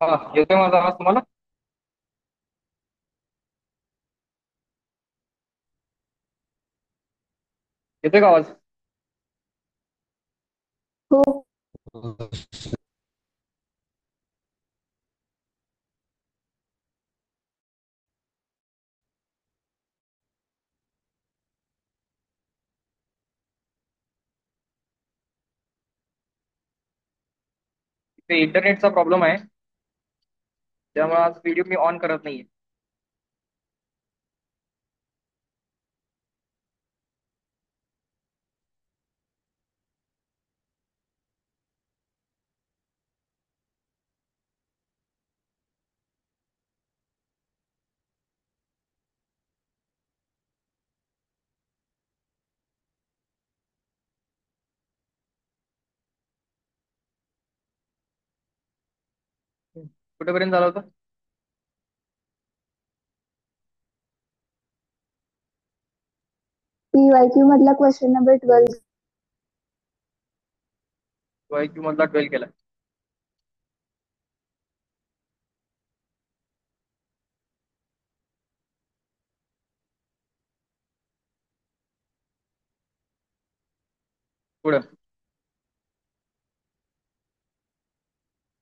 हा, येतोय माझा आवाज तुम्हाला? येतोय का आवाज? हो. ते इंटरनेटचा प्रॉब्लेम आहे, त्यामुळे आज व्हिडिओ मी ऑन करत नाहीये. कुठेपर्यंत झालं होतं? PYQ मधला क्वेश्चन नंबर 12. वायक्यू मधला 12 केलाय. पुढं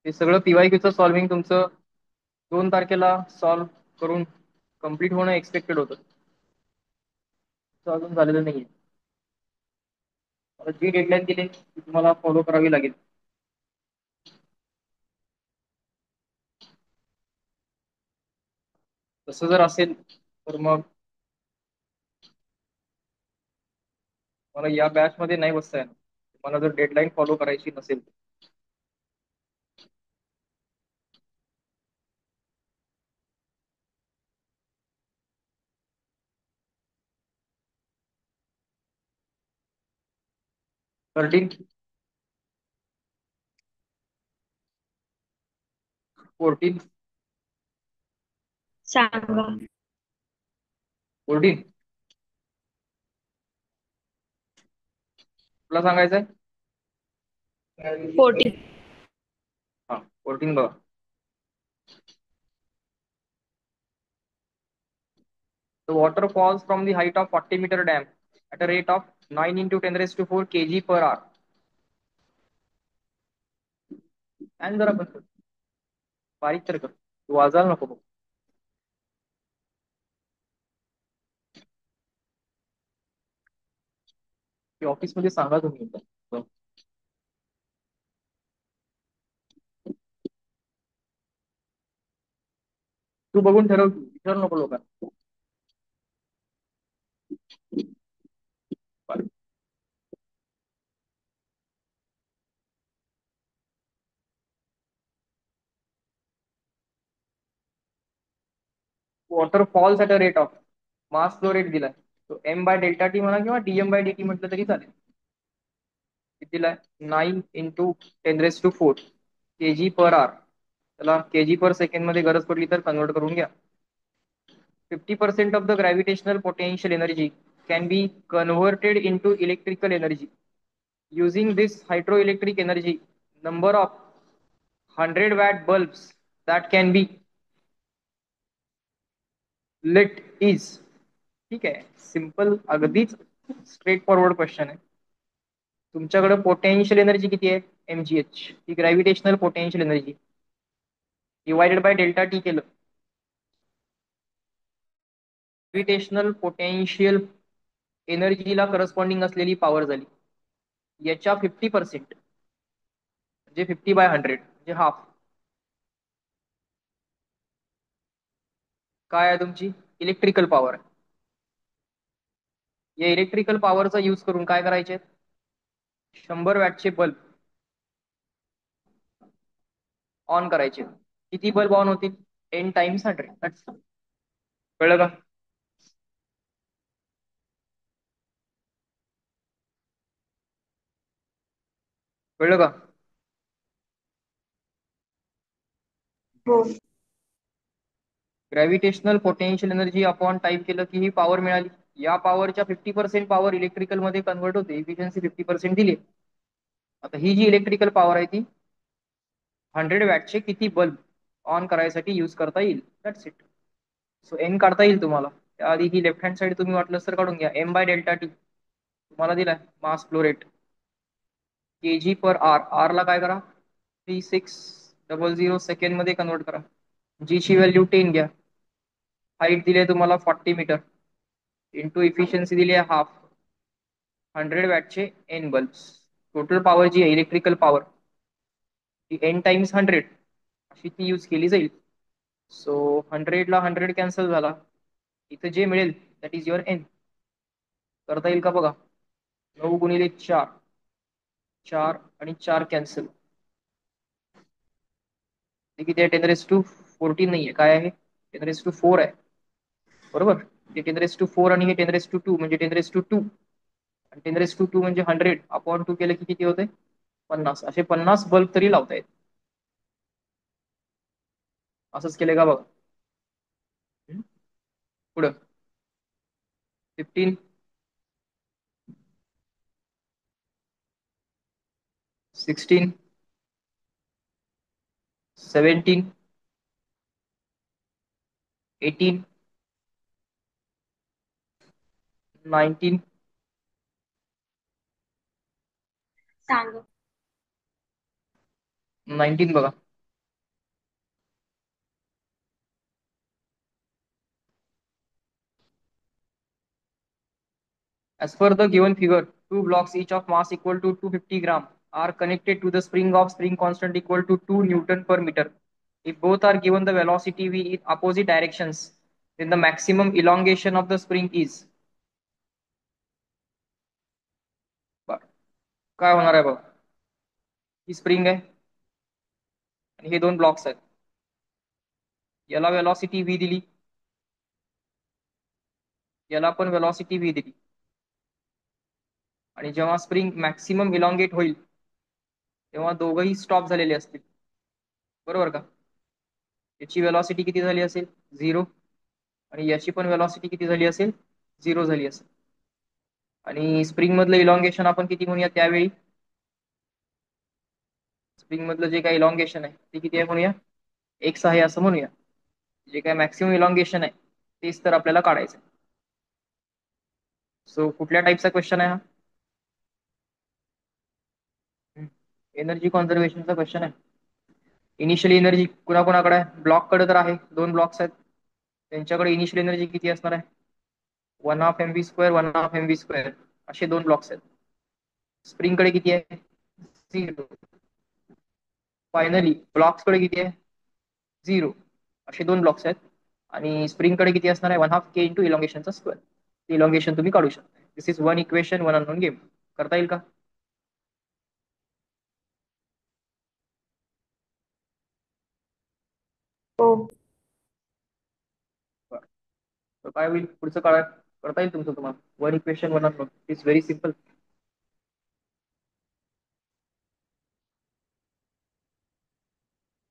हे सगळं पीवायक्यूचं सॉल्व्हिंग तुमचं 2 तारखेला सॉल्व्ह करून कम्प्लीट होणं एक्सपेक्टेड होतं. तो अजून झालेलं नाहीये. आता जी डेडलाईन दिली ती तुम्हाला फॉलो करावी लागेल. तसं जर असेल तर मग मला या बॅच मध्ये नाही बसता येणार. मला जर डेडलाईन फॉलो करायची नसेल तर. थर्टीन, 14, सांगा. 14 तुला सांगायचंय? 14. हा, 14 बघा. The water falls from the height of 40-meter dam at a rate of 9 into 10 raised to 4 kg per hour. आणि जरा बस बारीक तर कर, वाजायला नको बघ. ऑफिसमध्ये सांगा तुम्ही एकदा. तू बघून ठरव की, विचारू नको लोकांना. Water falls at a rate of, mass flow rate दिलाय तो एम बाय डेल्टा टी म्हणा किंवा डीएम बाय डी टी म्हटलं तरी चालेल. किती दिलाय? 9 into 10 raised to 4 kg per hour. त्याला केजी पर सेकंड मध्ये गरज पडली तर कन्वर्ट करून घ्या. 50% of the gravitational potential energy can be converted into electrical energy. Using this hydroelectric energy, number of 100-watt bulbs that can be lit is. ठीक आहे, simple, अगदीच स्ट्रेट फॉरवर्ड क्वेश्चन आहे. तुमच्याकडे पोटेन्शियल एनर्जी किती आहे? mgh. He gravitational potential energy divided by delta T केलं, gravitational potential एनर्जीला corresponding असलेली power झाली. याच्या 50% म्हणजे 50/100 म्हणजे हाफ काय आहे? तुमची इलेक्ट्रिकल पॉवर आहे. या इलेक्ट्रिकल पॉवरचा यूज करून काय करायचे? 100 वॅटचे बल्ब ऑन करायचे. किती बल्ब ऑन होतील? 10 टाइम्स 100. कळलं का? कळलं का? हो. Gravitational potential energy upon type केलं की ही पॉवर मिळाली. या पॉवरच्या 50% पॉवर इलेक्ट्रिकल मध्ये कन्वर्ट होते. इफिशियन्सी 50% दिली. आता ही जी इलेक्ट्रिकल पॉवर आहे ती 100 वॅटचे किती बल्ब ऑन करायसाठी यूज करता येईल. That's it. सो एन काढता येईल तुम्हाला. त्याआधी ही लेफ्ट हँड साईड तुम्ही वाटलं तर काढून घ्या. एम बाय डेल्टा टी तुम्हाला दिलाय मास फ्लो रेट kg पर आर. आर ला काय करा 3600 सेकंड मध्ये कन्वर्ट करा. जी ची व्हॅल्यू 10 घ्या. हाईट दिली आहे तुम्हाला 40 मीटर इंटू इफिशियन्सी दिली आहे हाफ. 100 वॅटचे एन बल्ब्स. टोटल पॉवर जी आहे इलेक्ट्रिकल पॉवर ती एन टाइम्स 100 अशी ती यूज केली जाईल. सो 100 ला 100 कॅन्सल झाला. इथं जे मिळेल दॅट इज युअर एन. करता येईल का बघा. 9 गुणिले 4 4 आणि 4 कॅन्सल. किती आहे 10⁻14 नाहीये काय आहे 10⁻4 आहे बरोबर. ते 10⁻4 आणि हे 10⁻2 म्हणजे 10⁻2 आणि 10⁻2 म्हणजे 100 अपॉन 2 केलं की किती होते 50. असे 50 बल्ब तरी लावता येत. असंच केलं का बघा. पुढं 15 16 17 18 19 सांग. 19 बघा. As per the given figure, two blocks each of mass equal to 250 gram are connected to the spring of spring constant equal to 2 Newton per meter. If both are given the velocity v in opposite directions, then the maximum elongation of the spring is. काय होणार आहे बघा. ही spring आहे आणि हे दोन blocks आहेत. याला वेलॉसिटी v दिली, याला पण वेलॉसिटी v दिली आणि जेव्हा स्प्रिंग मॅक्सिमम इलॉंगेट होईल तेव्हा दोघंही स्टॉप झालेले असतील बरोबर का. याची वेलॉसिटी किती झाली असेल 0 आणि याची पण वेलॉसिटी किती झाली असेल 0 झाली असेल. आणि स्प्रिंग मधलं इलॉंगेशन आपण किती म्हणूया त्यावेळी. स्प्रिंग मधलं जे काही इलॉंगेशन आहे ते किती आहे म्हणूया एक्स आहे असं म्हणूया. जे काही मॅक्सिमम इलॉंगेशन आहे तेच तर आपल्याला काढायचं. सो कुठल्या टाईपचा क्वेश्चन आहे हा. एनर्जी कॉन्झर्वेशनचा क्वेश्चन आहे. इनिशियल एनर्जी कुणाकुणाकडे आहे ब्लॉककडे तर आहे दोन ब्लॉक्स आहेत त्यांच्याकडे इनिशियल एनर्जी किती असणार आहे 1/2 mv² 1/2 mv² असे दोन ब्लॉक्स आहेत. स्प्रिंगकडे किती आहे 0. फायनली ब्लॉक्सकडे किती आहे 0 असे दोन ब्लॉक्स आहेत आणि स्प्रिंगकडे किती असणार आहे 1/2 k इंटू इलॉंगेशनचा स्क्वेअर. इलॉंगेशन तुम्ही काढू शकता. This is one equation one unknown game. करता येईल का. हो. तर काय होईल पुढचं काळ करता येईल तुमचं तुम्हाला. One equation one unknown is very simple.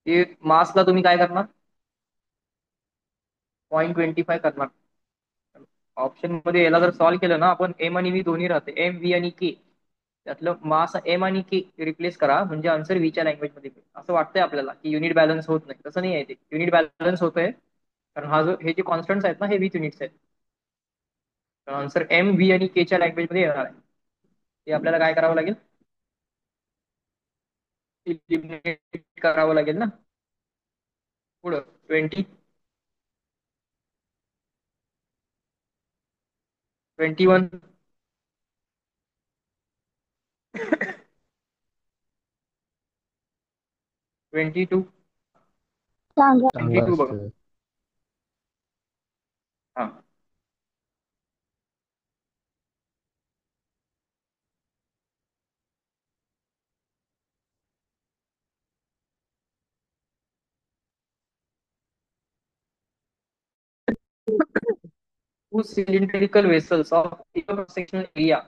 ते मासला तुम्ही काय करणार 0.25 करणार. ऑप्शन मध्ये याला जर सॉल्व्ह केलं ना आपण एम आणि व्ही दोन्ही राहते एम व्ही आणि के. त्यातलं मास एम आणि के रिप्लेस करा म्हणजे आन्सर व्हीच्या लँग्वेज मध्ये. असं वाटतंय आपल्याला की युनिट बॅलन्स होत नाही तसं नाही आहे. ते युनिट बॅलन्स होतंय कारण हा जो हे जे कॉन्स्टंट्स आहेत ना हे विथ युनिट्स आहेत. तर आन्सर एम व्ही आणि के च्या लँग्वेज मध्ये येणार आहे. ते आपल्याला काय करावं लागेल इलिमिनेट करावं लागेल ना. पुढं 20 21 22 सांगा. चांगला 22 बघा. असतं. हा two cylindrical vessels of equal sectional area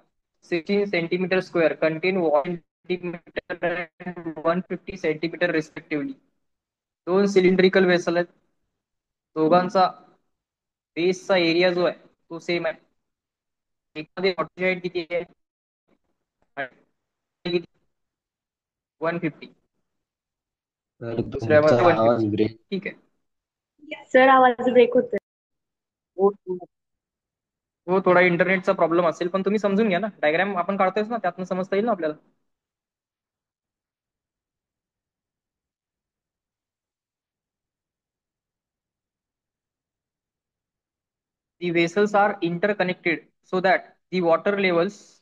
16 centimeter square contain 1 centimeter and 150 centimeter respectively. दोन सिलेंड्रिकल वेसल आहेत दोघांचा बेसचा एरिया जो आहे तो सेम आहे. एकामध्ये वॉटरची हाईट किती आहे 150 तर तुमचा दुसऱ्यामध्ये 150. आवाज ब्रेक. ठीक आहे. सर आवाज ब्रेक होतोय. हो हो, थोडा इंटरनेटचा प्रॉब्लेम असेल, पण तुम्ही समजून घ्या ना, डायग्राम आपण काढतोयच ना, त्यातून समजता येईल ना आपल्याला. The vessels are interconnected so that the water levels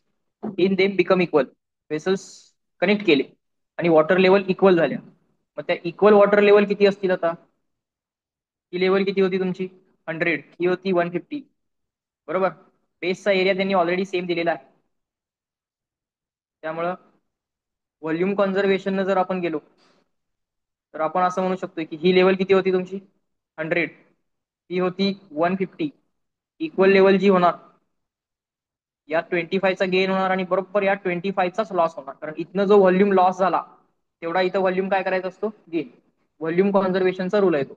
in them become equal. Vessels connect केले आणि वॉटर लेवल इक्वल झाल्या. मग त्या इक्वल वॉटर लेवल किती असतील आता? ही लेवल किती होती तुमची? 100. ही होती 150. बरोबर. बेसचा एरिया त्यांनी ऑलरेडी सेम दिलेला आहे. त्यामुळं व्हॉल्यूम कॉन्झर्वेशन जर आपण गेलो तर आपण असं म्हणू शकतो की ही लेवल किती होती तुमची? 100. ही होती 150. इक्वल लेवल जी होणार, या 25 चा गेन होणार आणि बरोबर या 25 चाच लॉस होणार, कारण इथनं जो व्हॉल्यूम लॉस झाला तेवढा इथं व्हॉल्यूम काय करायचा असतो? गेन. व्हॉल्यूम कॉन्झर्वेशनचा रूल आहे तो.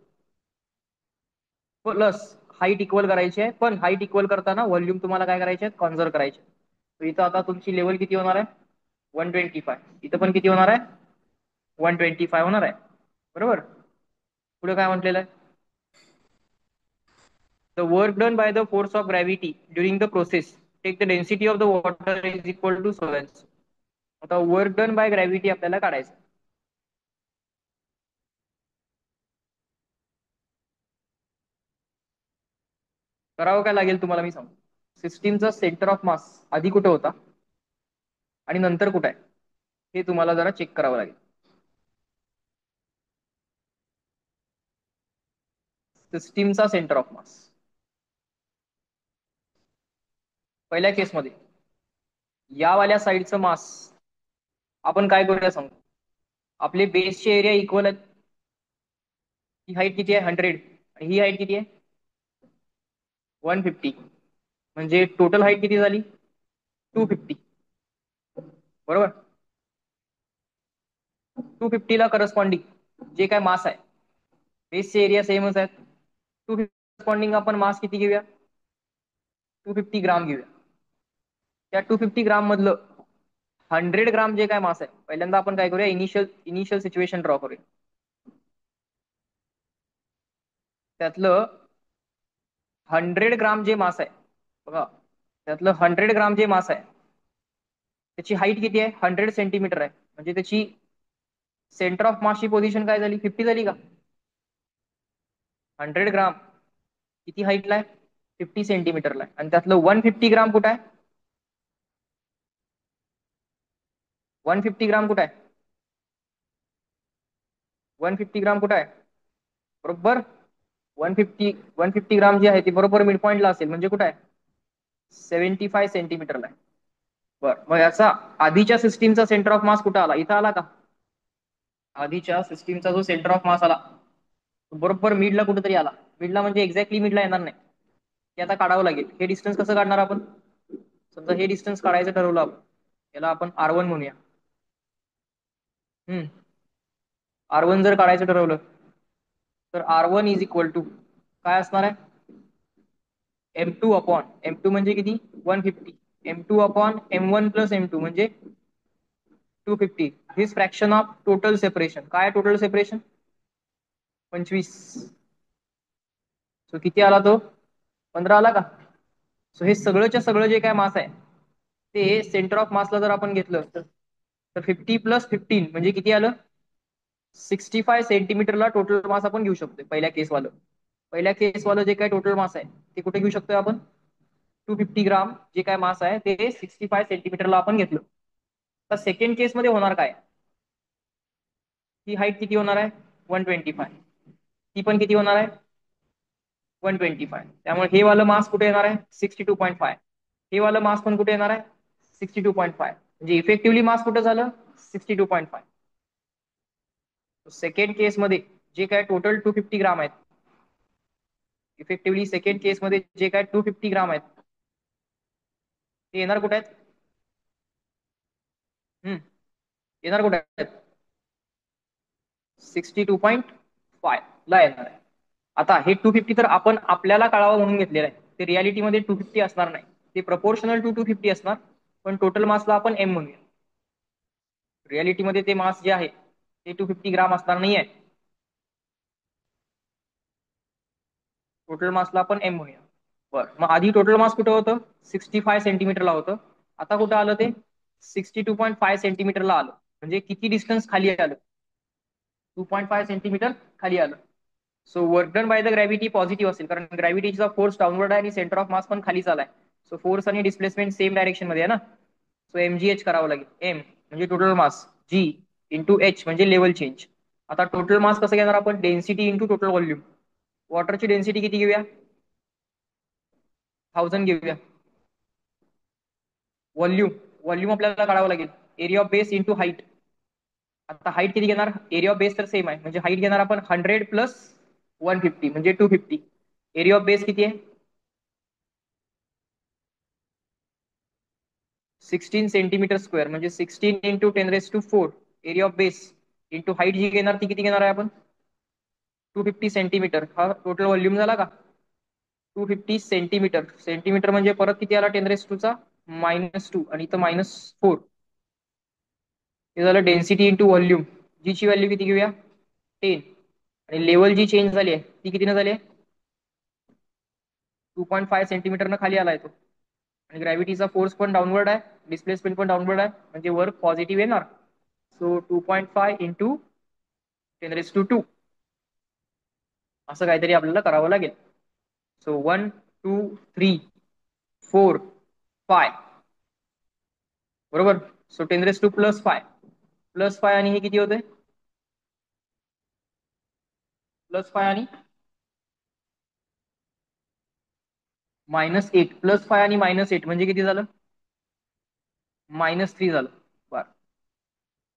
प्लस हाईट इक्वल करायची आहे, पण हाईट इक्वल करताना व्हॉल्यूम तुम्हाला काय करायचे आहे? कॉन्झर्व करायचे. तर इथं आता तुमची लेवल किती होणार आहे? 125. इथं पण किती होणार आहे? 125 होणार आहे. बरोबर. पुढे काय म्हटलेलं आहे? The work done by the force of gravity during the process take the density of the water is equal to so and so. आता वर्क डन बाय ग्रॅव्हिटी आपल्याला काढायचं. करावं काय लागेल तुम्हाला मी सांगतो. सिस्टीमचा सेंटर ऑफ मास आधी कुठे होता आणि नंतर कुठे आहे हे तुम्हाला जरा चेक करावं लागेल. सिस्टीमचा सेंटर ऑफ मास पहिल्या केसमध्ये यावाल्या साईडचं मास आपण काय करूया सांगतो. आपले बेसचे एरिया इक्वल आहेत. ही हाईट किती आहे? 100. आणि ही हाईट किती आहे? 150. म्हणजे टोटल हाईट किती झाली? 250. बरोबर. 250 ला करस्पॉन्डिंग जे काय मास आहे, बेसचे एरिया सेमच आहेत. 250 करस्पॉन्डिंग आपण मास किती घेऊया? 250 ग्राम घेऊया. त्या 250 ग्राम मधलं 100 ग्राम जे काय मास आहे, पहिल्यांदा आपण काय करूया? इनिशियल सिच्युएशन ड्रॉ करूया. त्यातलं 100 ग्राम जे मास आहे बघा, त्यातलं 100 ग्राम जे मास आहे त्याची हाईट किती आहे? 100 सेंटीमीटर आहे. म्हणजे त्याची सेंटर ऑफ मासची पोझिशन काय झाली? 50 झाली का? 100 ग्राम किती हाईटला आहे? 50 सेंटीमीटरला आहे. आणि त्यातलं 150 ग्राम कुठं आहे? 150 ग्राम कुठं आहे? 150 ग्राम कुठं आहे? बरोबर 150 ग्राम जे आहे ते बरोबर मिड पॉईंटला असेल, म्हणजे कुठं आहे? 75 सेंटीमीटरला आहे. बरं, मग याचा आधीच्या सिस्टीमचा सेंटर ऑफ मास कुठं आला? इथं आला का? आधीच्या सिस्टीमचा जो सेंटर ऑफ मास आला बरोबर मिडला कुठेतरी आला. मिडला म्हणजे एक्झॅक्टली मिडला येणार नाही, ते आता काढावं लागेल. हे डिस्टन्स कसं काढणार आपण? समजा हे डिस्टन्स काढायचं ठरवलं आपण, याला आपण R1 म्हणूया. R1 जर काढायचं ठरवलं तर R1 इज इक्वल टू काय असणार आहे? M2 अपॉन M2 म्हणजे किती? 150. M2 upon M1 plus M2 म्हणजे 250. His fraction of total separation. काय टोटल सेपरेशन? 25. सो किती आला तो? 15 आला का? सो हे सगळंच्या सगळं जे काय मास आहे ते सेंटर ऑफ मासला जर आपण घेतलं तर 50 प्लस 15 म्हणजे किती आलं? 65 सेंटीमीटरला टोटल मास आपण घेऊ शकतो. पहिल्या केसवालं जे काय टोटल मास आहे ते कुठे घेऊ शकतोय आपण? 250 ग्राम जे काय मास आहे ते 65 सेंटीमीटरला आपण घेतलं. तर सेकंड केसमध्ये होणार काय? ही हाईट किती होणार आहे? 125. ती पण किती होणार आहे? 125. त्यामुळे हे वालं मास कुठे येणार आहे? 62.5. हे वालं मास पण कुठे येणार आहे? 62.5. म्हणजे इफेक्टिव्हली मास कुठं झालं? 62.5. सेकंड केसमध्ये जे काय टोटल 250 ग्राम आहेत, इफेक्टिव्हली सेकंड केसमध्ये जे काय 250 ग्राम आहेत ते येणार कुठे आहेत? येणार कुठे आहेत? 62.5 ला येणार आहे. आता हे 250 तर आपण आपल्याला काढावं म्हणून घेतलेलं आहे. ते रियालिटीमध्ये 250 असणार नाही, ते प्रपोर्शनल टू 250 असणार. पण टोटल मासला आपण M म्हणूया. रियालिटीमध्ये ते मास जे आहे हे 250 ग्राम असणार नाहीये. टोटल मासला आपण एम म्हणूया. बरं, मग आधी टोटल मास कुठं होतं? 65 सेंटीमीटरला होतं. आता कुठं आलं ते? 62.5 सेंटीमीटरला आलं. म्हणजे किती डिस्टन्स खाली आलं? 2.5 सेंटीमीटर खाली आलं. So work done by the gravity positive असेल, कारण ग्रॅव्हिटीचा फोर्स डाऊनवर्ड आहे आणि सेंटर ऑफ मास पण खालीच आलाय. सो फोर्स आणि डिस्प्लेसमेंट सेम डायरेक्शन मध्ये आहे ना. सो एमजीएच करावं लागेल. एम म्हणजे total mass, G into H म्हणजे लेवल चेंज. आता टोटल मास कसं घेणार आपण? Density into total volume. वॉटरची डेन्सिटी किती घेऊया? 1000 घेऊया. व्हॉल्यूम, व्हॉल्यूम आपल्याला काढावं लागेल. Area of base into height. आता हाईट किती घेणार? एरिया ऑफ बेस तर सेम आहे, म्हणजे हाईट घेणार आपण 100 प्लस 150 म्हणजे 250. एरिया ऑफ बेस किती आहे? 16 सेंटीमीटर स्क्वेअर, म्हणजे 16 into 10⁴ area of base into height जी घेणार ती किती घेणार आहे आपण? 250 सेंटीमीटर. हा टोटल व्हॉल्यूम झाला का? 250 सेंटीमीटर. सेंटीमीटर म्हणजे परत किती आला? 10⁻² -2 आणि इथं -4. हे झालं डेन्सिटी इंटू व्हॉल्यूम. जी ची व्हॅल्यू किती घेऊया? 10. आणि लेवल जी चेंज झाली आहे ती कितीनं झाली आहे? 2.5 सेंटीमीटरनं खाली आला आहे तो. आणि ग्रॅव्हिटीचा फोर्स पण डाऊनवर्ड आहे, डिस्प्लेसमेंट पण डाऊनवर्ड आहे, म्हणजे वर्क पॉझिटिव्ह येणार. So 2.5 into 10⁻². असं काहीतरी आपल्याला करावं लागेल. सो 1, 2, 3, 4, 5. बरोबर. सो 10⁻² +5 आणि हे किती होते? +5 आणि -8. +5 आणि -8 म्हणजे किती झालं? -3 झालं. बरं.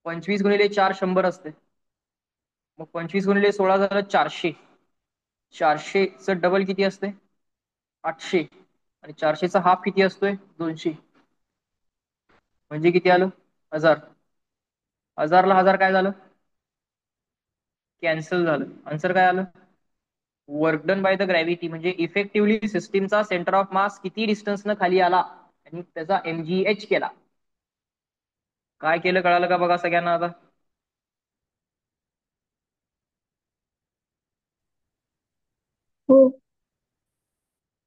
25 गुणिले 4 100 असते. मग 25 गुणिले 16 झालं 400. 400चं डबल किती असते? 800. आणि 400चा हाफ किती असतोय? 200. म्हणजे किती आलं? 1000. 1000 ला 1000 काय झालं? कॅन्सल झालं. आन्सर काय आलं? Work done by the gravity, म्हणजे इफेक्टिव्हली सिस्टीमचा सेंटर ऑफ मास किती डिस्टन्सनं खाली आला आणि त्याचा एमजीएच केला. काय केलं कळालं का बघा सगळ्यांना आता? हो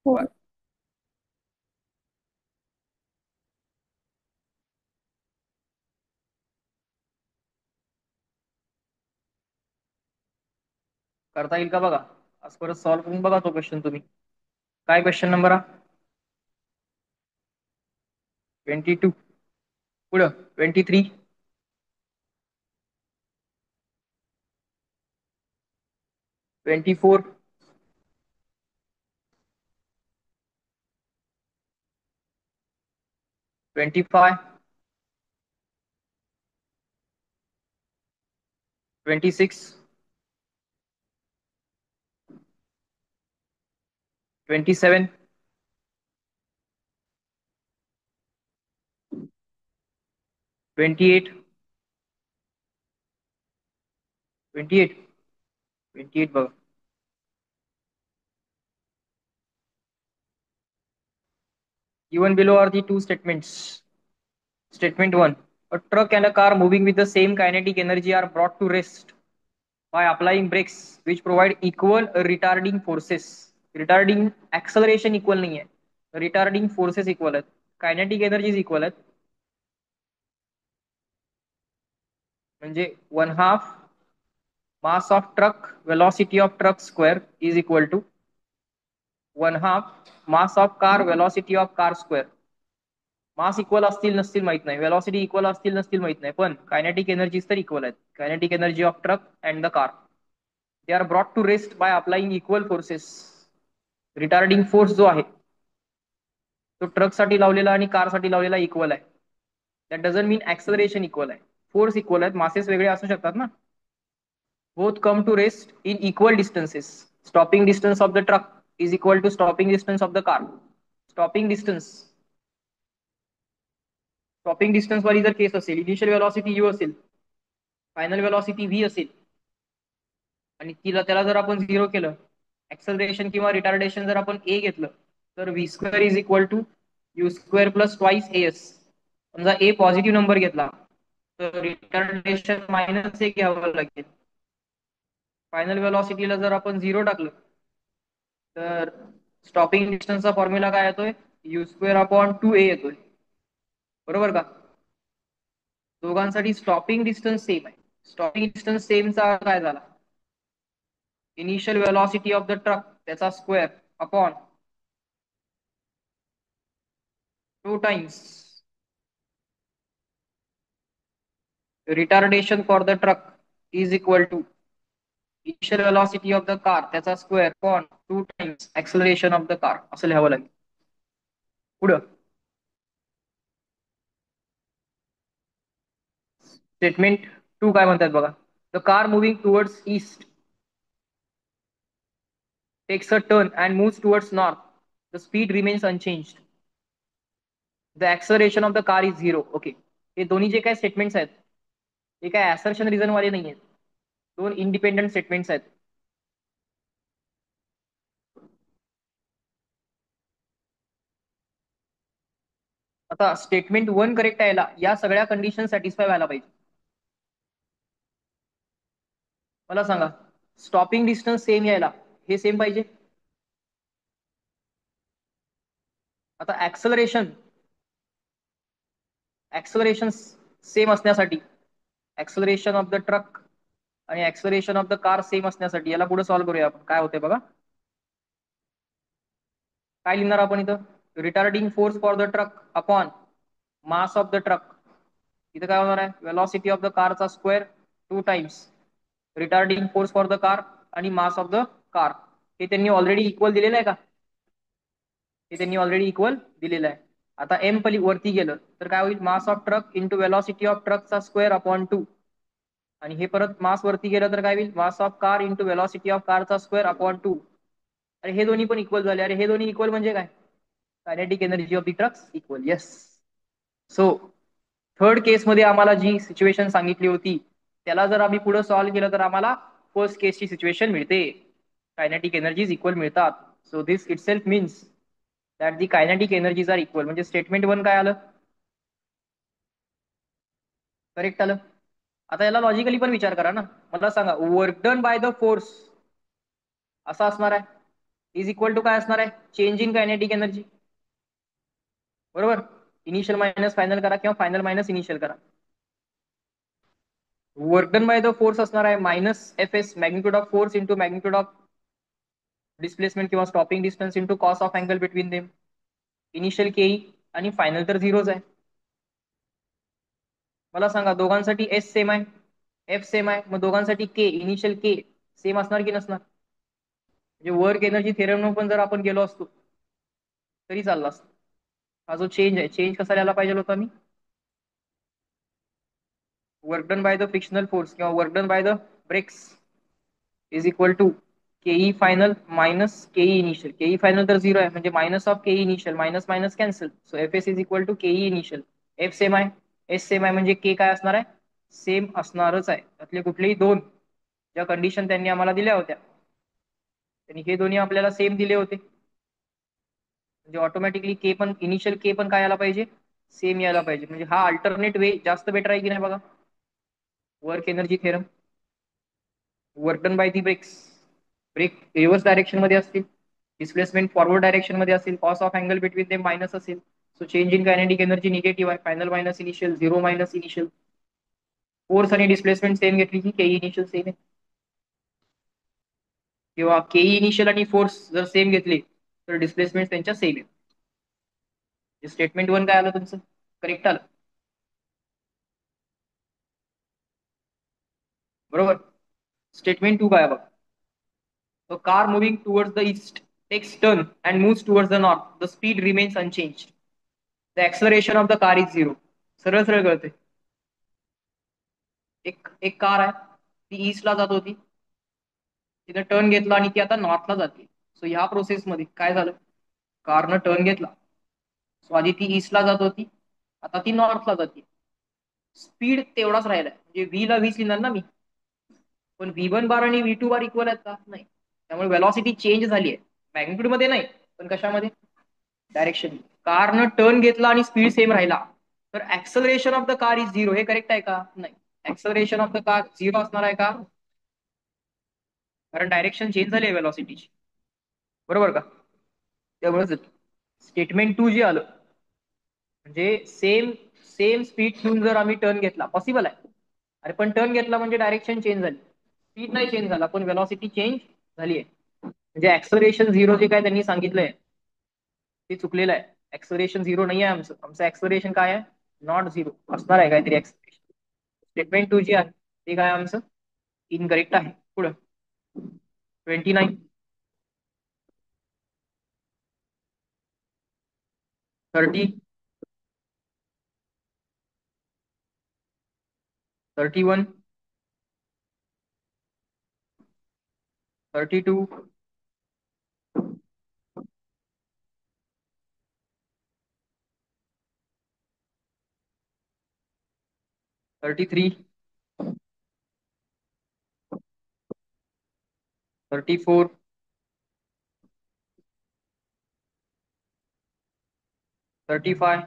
हो. बरं. करता येईल का बघा? आज परत सॉल्व्ह करून बघा तो क्वेश्चन तुम्ही. काय क्वेश्चन नंबर हा? 22. पुढं 23, 24, 25, 26, 27, 28, 28, 28 बघा. Given below are the two statements. Statement 1. A truck and a car moving with the same kinetic energy are brought to rest by applying brakes which provide equal retarding forces. Retarding acceleration equal नाही आहे. Retarding forces equal आहेत. Kinetic energies equal आहेत. म्हणजे 1/2 mass of truck velocity of truck square is equal to 1/2 mass of car velocity of car square. Mass equal असतील नसतील माहित नाही, velocity equal असतील नसतील माहित नाही, पण कायनेटिक एनर्जीज तर इक्वल आहेत. Kinetic energy of truck and the car, they are brought to rest by applying equal forces. Retarding force जो आहे तो ट्रक साठी लावलेला आणि कार साठी लावलेला इक्वल आहे. That doesn't mean acceleration equal आहे. फोर्स इक्वल आहेत, मासेस वेगळे असू शकतात ना. Both come to rest in equal distances. Stopping distance of the truck is equal to stopping distance of the car. Stopping distance, stopping distance वाली जर case असेल, initial velocity U असेल, final velocity V असेल, आणि त्याला जर आपण 0 केलं, ऍक्सलरेशन किंवा रिटार्डेशन जर आपण ए घेतलं, तर V square is equal to U square plus twice A S. समजा ए पॉझिटिव्ह नंबर घेतला तर रिटार्डेशन -1 घ्यावं लागेल. फायनल वेलॉसिटीला जर आपण 0 टाकलं तर स्टॉपिंग डिस्टन्सचा फॉर्म्युला काय येतोय, u²/2a येतोय. बरोबर का? दोघांसाठी स्टॉपिंग डिस्टन्स सेम आहे. स्टॉपिंग डिस्टन्स सेमचा काय झाला, initial velocity of the truck त्याचा square upon 2 times retardation for the truck is equal to initial velocity of the car त्याचा square upon 2 times acceleration of the car, असं लिहावं लागेल. पुढं स्टेटमेंट 2 काय म्हणतात बघा. The car moving towards east takes a turn and moves towards north. The speed remains unchanged. The acceleration of the car is 0. Okay, हे दोन्ही जे काय स्टेटमेंट्स आहेत हे काय असर्शन रिझन वाले नाही आहेत, दोन इंडिपेंडंट स्टेटमेंट्स आहेत. आता स्टेटमेंट 1 करेक्ट यायला या सगळ्या कंडिशन सॅटिस्फाय व्हायला पाहिजे. मला सांगा, स्टॉपिंग डिस्टन्स सेम यायला हे सेम पाहिजे. आता ऍक्सलरेशन ऍक्सलरेशन सेम असण्यासाठी, ऍक्सलरेशन ऑफ द ट्रक आणि acceleration of the car same असण्यासाठी याला पुढे सॉल्व्ह करूया आपण. काय होते बघा, काय लिहिणार आपण इथं, retarding force for the truck upon mass of the truck. इथं काय होणार आहे, वेलॉसिटी ऑफ द कारचा square 2 times retarding force for the car आणि मास ऑफ द कार. हे त्यांनी ऑलरेडी इक्वल दिलेलं आहे का, हे त्यांनी ऑलरेडी इक्वल दिलेलं आहे. आता एम पली वरती गेलं तर काय होईल, mass of truck into velocity of ट्रकचा स्क्वेअर अपॉन 2, आणि हे परत मास वरती गेलं तर काय होईल, mass of car into velocity of कारचा स्क्वेअर अपॉन 2. अरे हे दोन्ही पण इक्वल झाले. अरे हे दोन्ही इक्वल म्हणजे काय, kinetic energy of the trucks equal. Yes. So third केसमध्ये आम्हाला जी सिच्युएशन सांगितली होती त्याला जर आम्ही पुढे सॉल्व्ह केलं तर आम्हाला फर्स्ट केसची सिच्युएशन मिळते, कायनेटिक एनर्जीज इक्वल मिळतात. So this itself means that the kinetic energies are equal. म्हणजे स्टेटमेंट 1 काय आलं, करेक्ट आलं. आता याला लॉजिकली पण विचार करा ना. मला सांगा, work done by the force असा असणार आहे इज इक्वल टू काय असणार आहे, चेंज इन कायनेटिक एनर्जी. बरोबर, इनिशियल मायनस फायनल करा किंवा फायनल मायनस इनिशियल करा. Work done by the force असणार आहे -Fs magnitude of force into magnitude of displacement किंवा stopping distance into cos of angle between them. Initial KE आणि final तर झिरोच आहे. मला सांगा, दोघांसाठी एस सेम आहे, एफ सेम आहे, मग दोघांसाठी के इनिशियल के सेम असणार की नसणार. म्हणजे वर्क एनर्जी थेरम पण जर आपण गेलो असतो तरी चालला असतो. हा जो चेंज आहे, चेंज कसा लिहायला पाहिजे होता मी, work done by the frictional force किंवा work done by the brakes is equal to KE final minus KE initial. KE final तर 0 आहे म्हणजे minus of KE initial, minus minus cancel. So F S is equal to KE initial. F same आहे, S same आहे, म्हणजे के काय असणार आहे, same असणारच आहे. त्यातले कुठलेही दोन ज्या कंडिशन त्यांनी आम्हाला दिल्या होत्या त्यांनी हे दोन्ही आपल्याला सेम दिले होते, म्हणजे ऑटोमॅटिकली के पण इनिशियल के पण काय यायला पाहिजे, सेम यायला पाहिजे. म्हणजे हा अल्टरनेट वे जास्त बेटर आहे की नाही बघा. Work energy theorem, work done by the brakes, brake reverse direction मध्ये असतील, डिस्प्लेसमेंट फॉरवर्ड डायरेक्शन मध्ये असेल, cos of angle between them minus असेल. So change in kinetic energy negative आहे, final minus initial, 0 minus initial. Force आणि displacement same घेतली की K initial same आहे, किंवा के इनिशियल आणि फोर्स जर सेम घेतली तर डिस्प्लेसमेंट त्यांच्या सेम आहे. स्टेटमेंट 1 काय आलं तुमचं, करेक्ट आलं. बरोबर. स्टेटमेंट 2 काय बघ, a car moving towards the east takes turn and moves towards the north. The speed remains unchanged. The acceleration of the car is 0. सरळ सरळ कळते. एक एक कार आहे, ती ईस्टला जात होती, तिने टर्न घेतला आणि ती आता नॉर्थला जाते. सो ह्या प्रोसेसमध्ये काय झालं, कारनं टर्न घेतला. सो आधी ती ईस्टला जात होती, आता ती नॉर्थला जाते. स्पीड तेवढाच राहिलाय, म्हणजे व्ही ला 20 लिहिणार ना मी, पण V1 बार आणि V2 बार इक्वल आहेत का, नाही. त्यामुळे वेलॉसिटी चेंज झाली आहे, मॅग्निट्यूड मध्ये नाही पण कशामध्ये, डायरेक्शन. कारनं टर्न घेतला आणि स्पीड सेम राहिला तर acceleration of the car is zero, हे करेक्ट आहे का? नाही. Acceleration of the car zero असणार आहे का? कारण डायरेक्शन चेंज झाली आहे वेलॉसिटीची, बरोबर का? त्यामुळे स्टेटमेंट टू जे आलं, म्हणजे सेम सेम स्पीड ठेवून जर आम्ही टर्न घेतला, पॉसिबल आहे. अरे पण टर्न घेतला म्हणजे डायरेक्शन चेंज झाली, स्पीड नाही चेंज झाला पण वेलॉसिटी चेंज झाली आहे. म्हणजे ऍक्सलरेशन झिरो जे काय त्यांनी सांगितलंय ते चुकलेलं आहे. ऍक्सलरेशन झिरो नाही आहे आमचं ऍक्सलरेशन काय आहे? नॉट झिरो असणार आहे काहीतरी ऍक्सलरेशन. स्टेटमेंट टू जे आहे ते काय आमचं इनकरेक्ट आहे. पुढं 29, 30, 31, 32, 33, 34, 35,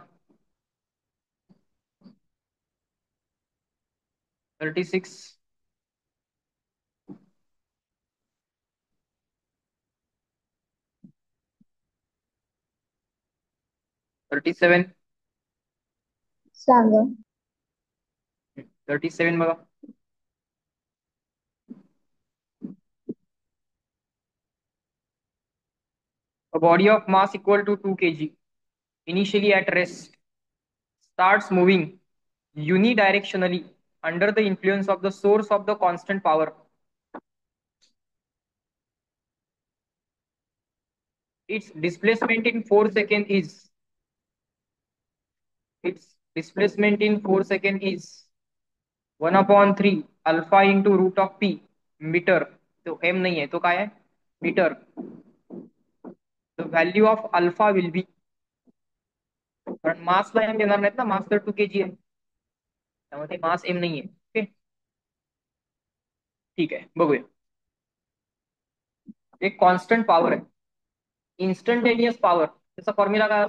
36, 37, सांगा. 37 बघा. A body of mass equal to 2 kg initially at rest starts moving unidirectionally under the influence of the source of the constant power. Its displacement in 4 seconds is its displacement in 4 seconds is 1 upon 3 alpha into root of p metre. तो m नहीं है तो काय है? Metre. The value of alpha will be, कारण मासला M देणार नाहीत ना, मास तर 2 kg आहे त्यामुळे ते मास एम नाही आहे. ओके ठीक आहे, बघूया. एक कॉन्स्टंट पॉवर आहे, इन्स्टंटेनियस पॉवर. त्याचा फॉर्म्युला काय?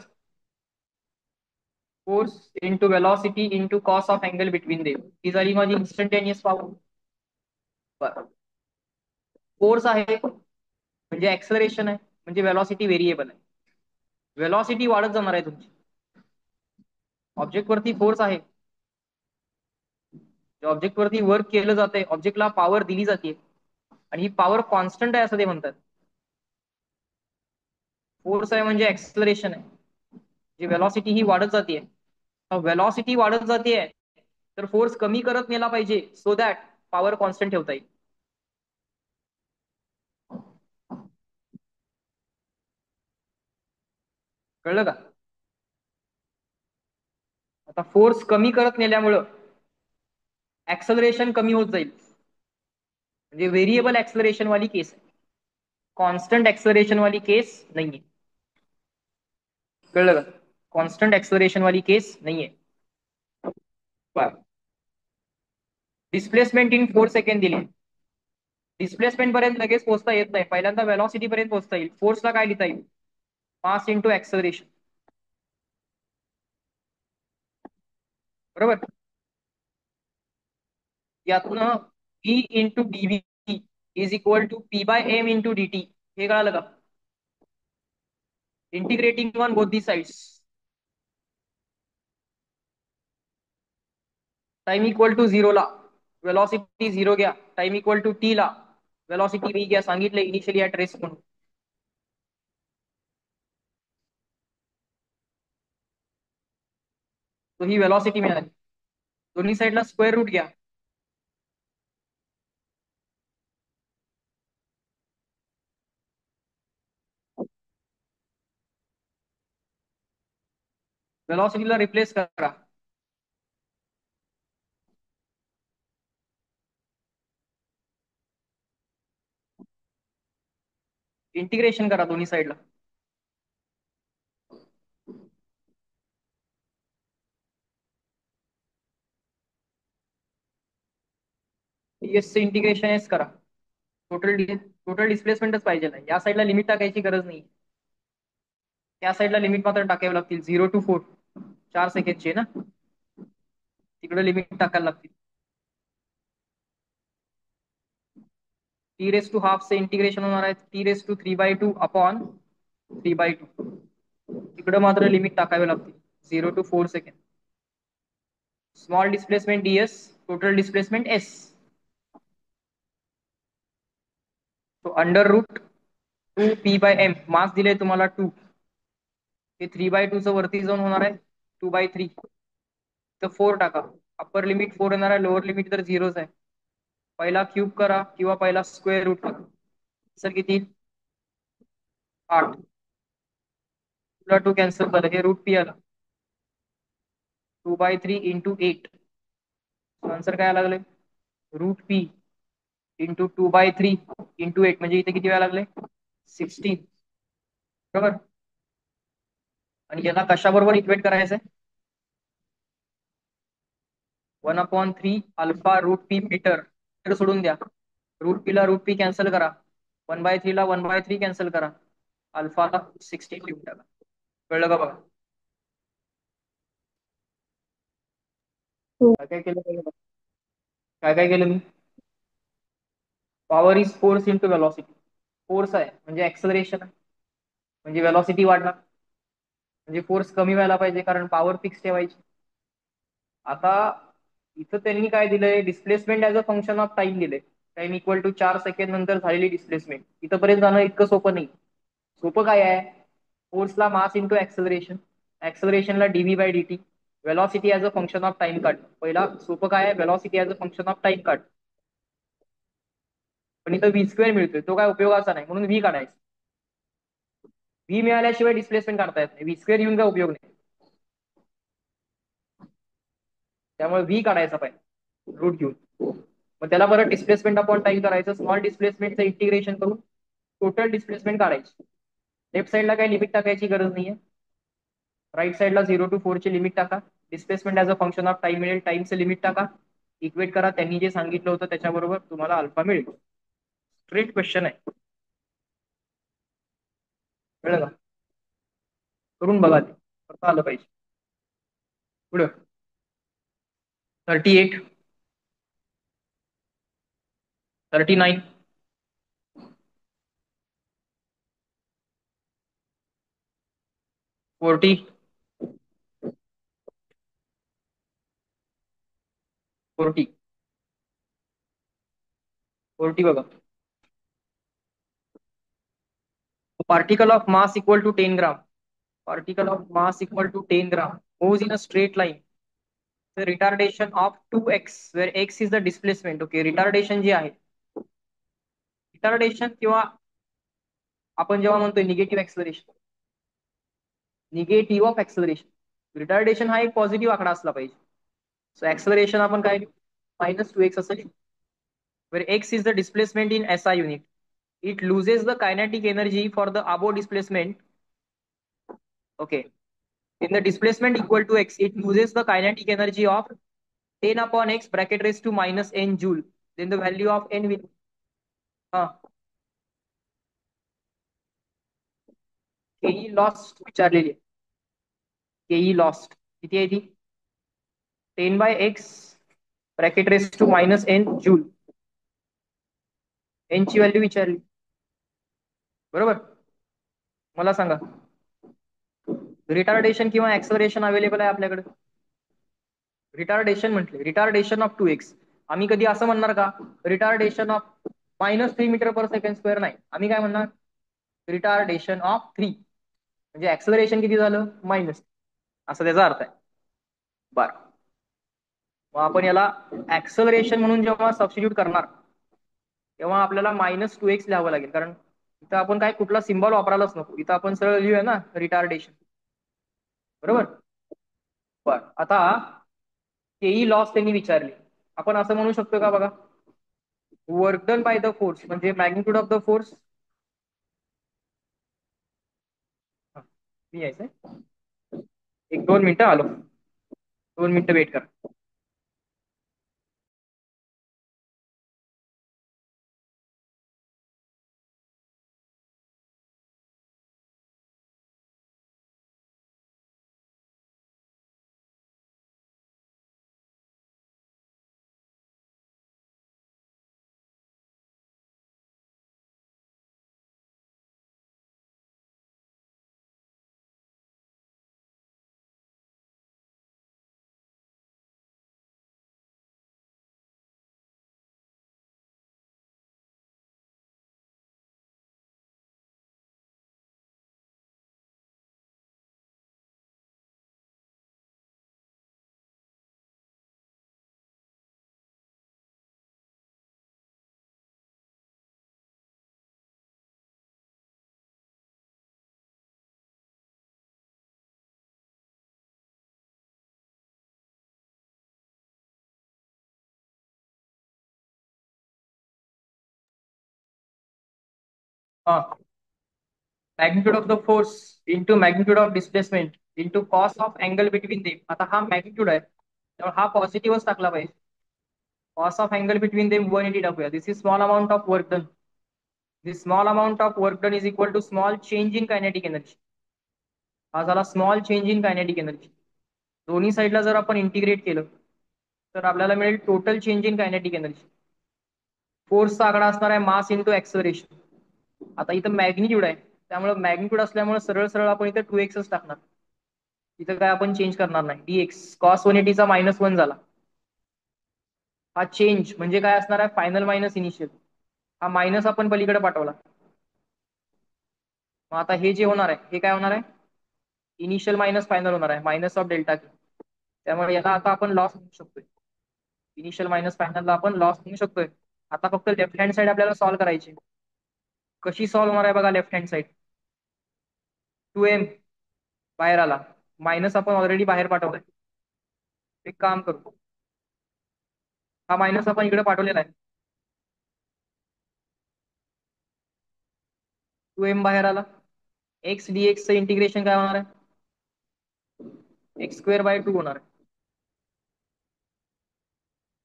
Force into velocity into cos of angle between them. ही झाली माझी इन्स्टंटेनियस पॉवर. बरं, फोर्स आहे म्हणजे ऍक्सलरेशन आहे म्हणजे वेलॉसिटी व्हेरिएबल आहे. वेलॉसिटी वाढत जाणार आहे तुमची. ऑब्जेक्ट वरती फोर्स आहे, ऑब्जेक्ट वरती वर्क केलं जातंय, ऑब्जेक्टला पॉवर दिली जाते आणि ही पॉवर कॉन्स्टंट आहे असं ते म्हणतात. फोर्स आहे म्हणजे ऍक्सलरेशन आहे, जी वेलॉसिटी ही वाढत जाते. वेलॉसिटी वाढत जाते तर फोर्स कमी करत नेला पाहिजे सो दॅट पॉवर कॉन्स्टंट ठेवता येईल. कळलं का? आता फोर्स कमी करत नेल्यामुळं ऍक्सलरेशन कमी होत जाईल, म्हणजे व्हेरिएबल ऍक्सलरेशन वाली केस आहे, कॉन्स्टंट ऍक्सलरेशन वाली केस नाहीये. कळलं का? कॉन्स्टंट ऍक्सलरेशन वाली केस नाहीये. डिस्प्लेसमेंट इन 4 सेकंड दिली. डिस्प्लेसमेंट पर्यंत लगेच पोहोचता येत नाही, पहिल्यांदा वेलॉसिटी पर्यंत पोहोचता येईल. फोर्सला काय लिहिता येईल? मास इंटू ऍक्सलरेशन, बरोबर. यातनं p into dv is equal to p by m into dt. हे कळालं का? Integrating on both the sides. Time equal to 0 ला वेलॉसिटी 0 घ्या, टाइम इक्वल टू t ला वेलॉसिटी v घ्या, सांगितलं इनिशियली ऍट रेस्ट म्हणून. तो ही वेलॉसिटी मिळाली. दोन्ही साइडला स्क्वेअर रूट घ्या. वेलॉसिटीला रिप्लेस करा. इंटिग्रेशन करा दोन्ही साइडला. एस इंटिग्रेशन एस करा. टोटल डिस्प्लेसमेंटच पाहिजे नाही, या साईडला लिमिट टाकायची गरज नाही. त्या साईडला लिमिट मात्र टाकावी लागतील. 0 to 4 4 सेकंडची ना. तिकडे लिमिट टाकायला लागतील. t⁻² चे इंटिग्रेशन होणार आहे t⁻³ अपॉन 3/2. तिकडे मात्र लिमिट टाकावे लागतील 0 to 4 second. Small displacement ds, total displacement s. तो √2p/m मास दिले तुम्हाला 2. हे 3/2 चं वरती जाऊन होणार आहे 2/3. तर 4 टाका. अप्पर लिमिट 4 येणार आहे, लोअर लिमिट तर 0च आहे. पहिला क्यूब करा किंवा पहिला स्क्वेअर रूट करा. सर किती 8. 2 कॅन्सल झालं, हे √p आला 2/3 इंटू 8. आन्सर काय लागले √p इंटू 2/3 इंटू 8 म्हणजे इथे किती वेळा लागले 16. बरोबर. आणि याला कशाबरोबर इक्वेट करायचं आहे 1/3 अल्फा √p मीटर. तर सोडून द्या, √p ला √p कॅन्सल करा, 1/3 ला 1/3 कॅन्सल करा, अल्फाला 16 लिहून टाका. कळलं का बघा. हो. काय काय केलं कळलं का? काय काय केलं मी. Power is force into velocity. Force आहे म्हणजे ऍक्सलरेशन आहे, म्हणजे वेलॉसिटी वाढणार, म्हणजे फोर्स कमी व्हायला पाहिजे कारण पॉवर फिक्स ठेवायची. आता इथं त्यांनी काय दिलंय displacement as a function of time दिले. टाइम इक्वल टू 4 सेकंड नंतर झालेली डिस्प्लेसमेंट. इथंपर्यंत जाणं इतकं सोपं नाही. सोपं काय आहे फोर्सला मास इंटू ऍक्सलरेशन, ऍक्सलरेशनला dv/dt, velocity as a function of time काढ. पहिला सोपं काय आहे velocity as a function of time काढ. पण इथं v² मिळतोय तो काय उपयोगाचा नाही म्हणून v काढायचा. v मिळाल्याशिवाय डिस्प्लेसमेंट काढता येत नाही, v² येऊन काय उपयोग नाही. त्यामुळे v काढायचा पाहिजे रूट घेऊन. मग त्याला बरं डिस्प्लेसमेंट अपॉन टाइम करायचं. स्मॉल डिस्प्लेसमेंटचं इंटिग्रेशन करून टोटल डिस्प्लेसमेंट काढायची. लेफ्ट साईडला काही लिमिट टाकायची गरज नाहीये. राईट साईडला 0 to 4 ची लिमिट टाका. Displacement as a function of time मिळेल, टाइमचं लिमिट टाका, इक्वेट करा. त्यांनी जे सांगितलं होतं त्याच्याबरोबर तुम्हाला अल्फा मिळेल. स्ट्रेट क्वेश्चन आहे. कळलं का. करून बघा ते करता आलं पाहिजे. पुढे 38, 39, 40, 40, 40 बघा. Particle of mass equal to 10 gram. Particle of mass equal to 10 gram moves in a straight line. The retardation of 2x, where x is the displacement. Okay, retardation जे आहे रिटार्डेशन किंवा आपण जेव्हा म्हणतोय negative acceleration, negative of acceleration, retardation हा एक positive आकडा असला पाहिजे. सो ऍक्सलरेशन आपण काय -2x असं लिहू. where x is the displacement in SI unit, it loses the kinetic energy for the above displacement. Okay, in the displacement equal to x, it loses the kinetic energy of 10/x bracket raised to -n joule. Then the value of n will ke lost विचारलेली आहे. ke lost किती आहे ती 10/x bracket raised to -n joule. n ची value विचारली. बरोबर. मला सांगा retardation किंवा ऍक्सलरेशन अवेलेबल आहे आपल्याकडे. रिटार्डेशन म्हटले रिटार्डेशन ऑफ 2x. आम्ही कधी असं म्हणणार का retardation of -3 metre per second square. नाही, आम्ही काय म्हणणार रिटार्डेशन ऑफ 3. म्हणजे ऍक्सलरेशन किती झालं मायनस, असं त्याचा अर्थ आहे. बर, मग आपण याला ऍक्सलरेशन म्हणून जेव्हा सबस्टिट्यूट करणार तेव्हा आपल्याला -2x लिहावं लागेल, कारण इथं आपण काय कुठला सिम्बॉल वापरायलाच नको. इथं आपण सरळ लिहूया ना रिटार्डेशन. बरोबर. बर, आता केई लॉस त्यांनी विचारली. आपण असं म्हणू शकतो का बघा work done by the force म्हणजे मॅग्निट्यूड ऑफ द फोर्स. मी यायचंय 1-2 मिनिटं आलो, 2 मिनिटं वेट करा. हा, magnitude of the force into magnitude of displacement into cos of angle between them. आता हा मॅग्निट्यूड आहे त्यामुळे हा पॉझिटिव्हच टाकला पाहिजे. Cos of angle between them 180 टाकूया. This is small amount of work done. This small amount of work done is equal to small change in kinetic energy. हा झाला small change in kinetic energy. दोन्ही साईडला जर आपण integrate केलं तर आपल्याला मिळेल total change in kinetic energy. फोर्सचा आकडा असणार आहे मास इंटू ऍक्सलरेशन. आता इथं मॅग्निट्यूड आहे त्यामुळे मॅग्निट्यूड असल्यामुळे सरळ सरळ आपण इथं 2x टाकणार. इथं काय आपण चेंज करणार नाही. dx कॉस 180चा -1 झाला. हा चेंज म्हणजे काय असणार आहे फायनल मायनस इनिशियल. हा मायनस आपण पलीकडे पाठवला. मग आता हे जे होणार आहे हे काय होणार आहे इनिशियल मायनस फायनल होणार आहे मायनस ऑफ डेल्टा के. त्यामुळे याला आता आपण लॉस म्हणू शकतोय. इनिशियल मायनस फायनलला आपण लॉस म्हणू शकतोय. आता फक्त लेफ्ट हँड साईड आपल्याला सॉल्व्ह करायची. कशी सॉल्व्ह होणार आहे बघा लेफ्ट हँड साईड. 2m बाहेर आला मायनस आपण ऑलरेडी बाहेर पाठवलाय. एक काम करू हा मायनस आपण इकडे पाठवलेला आहे. 2m बाहेर आला. x dx चं इंटिग्रेशन काय होणार आहे x²/2 होणार आहे.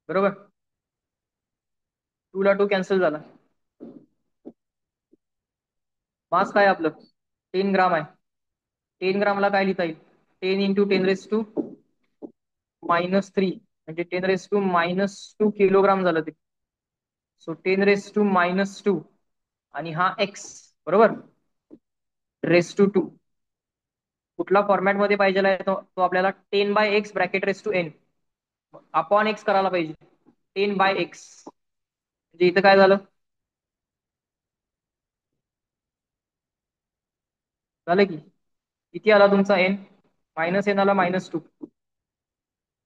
बरोबर 2 ला 2 कॅन्सल झाला. मास काय आपलं 10 ग्राम आहे. 10 ग्रामला काय लिहिता येईल 10 इंटू 10⁻³ म्हणजे 10⁻² किलोग्राम झालं ते. सो 10⁻² आणि हा x बरोबर ⁻². कुठला फॉर्मॅट मध्ये पाहिजे तो आपल्याला 10/x bracket ⁻n upon x करायला पाहिजे. 10/x म्हणजे इथं काय झालं झालं की किती आला तुमचा n -n आला -2.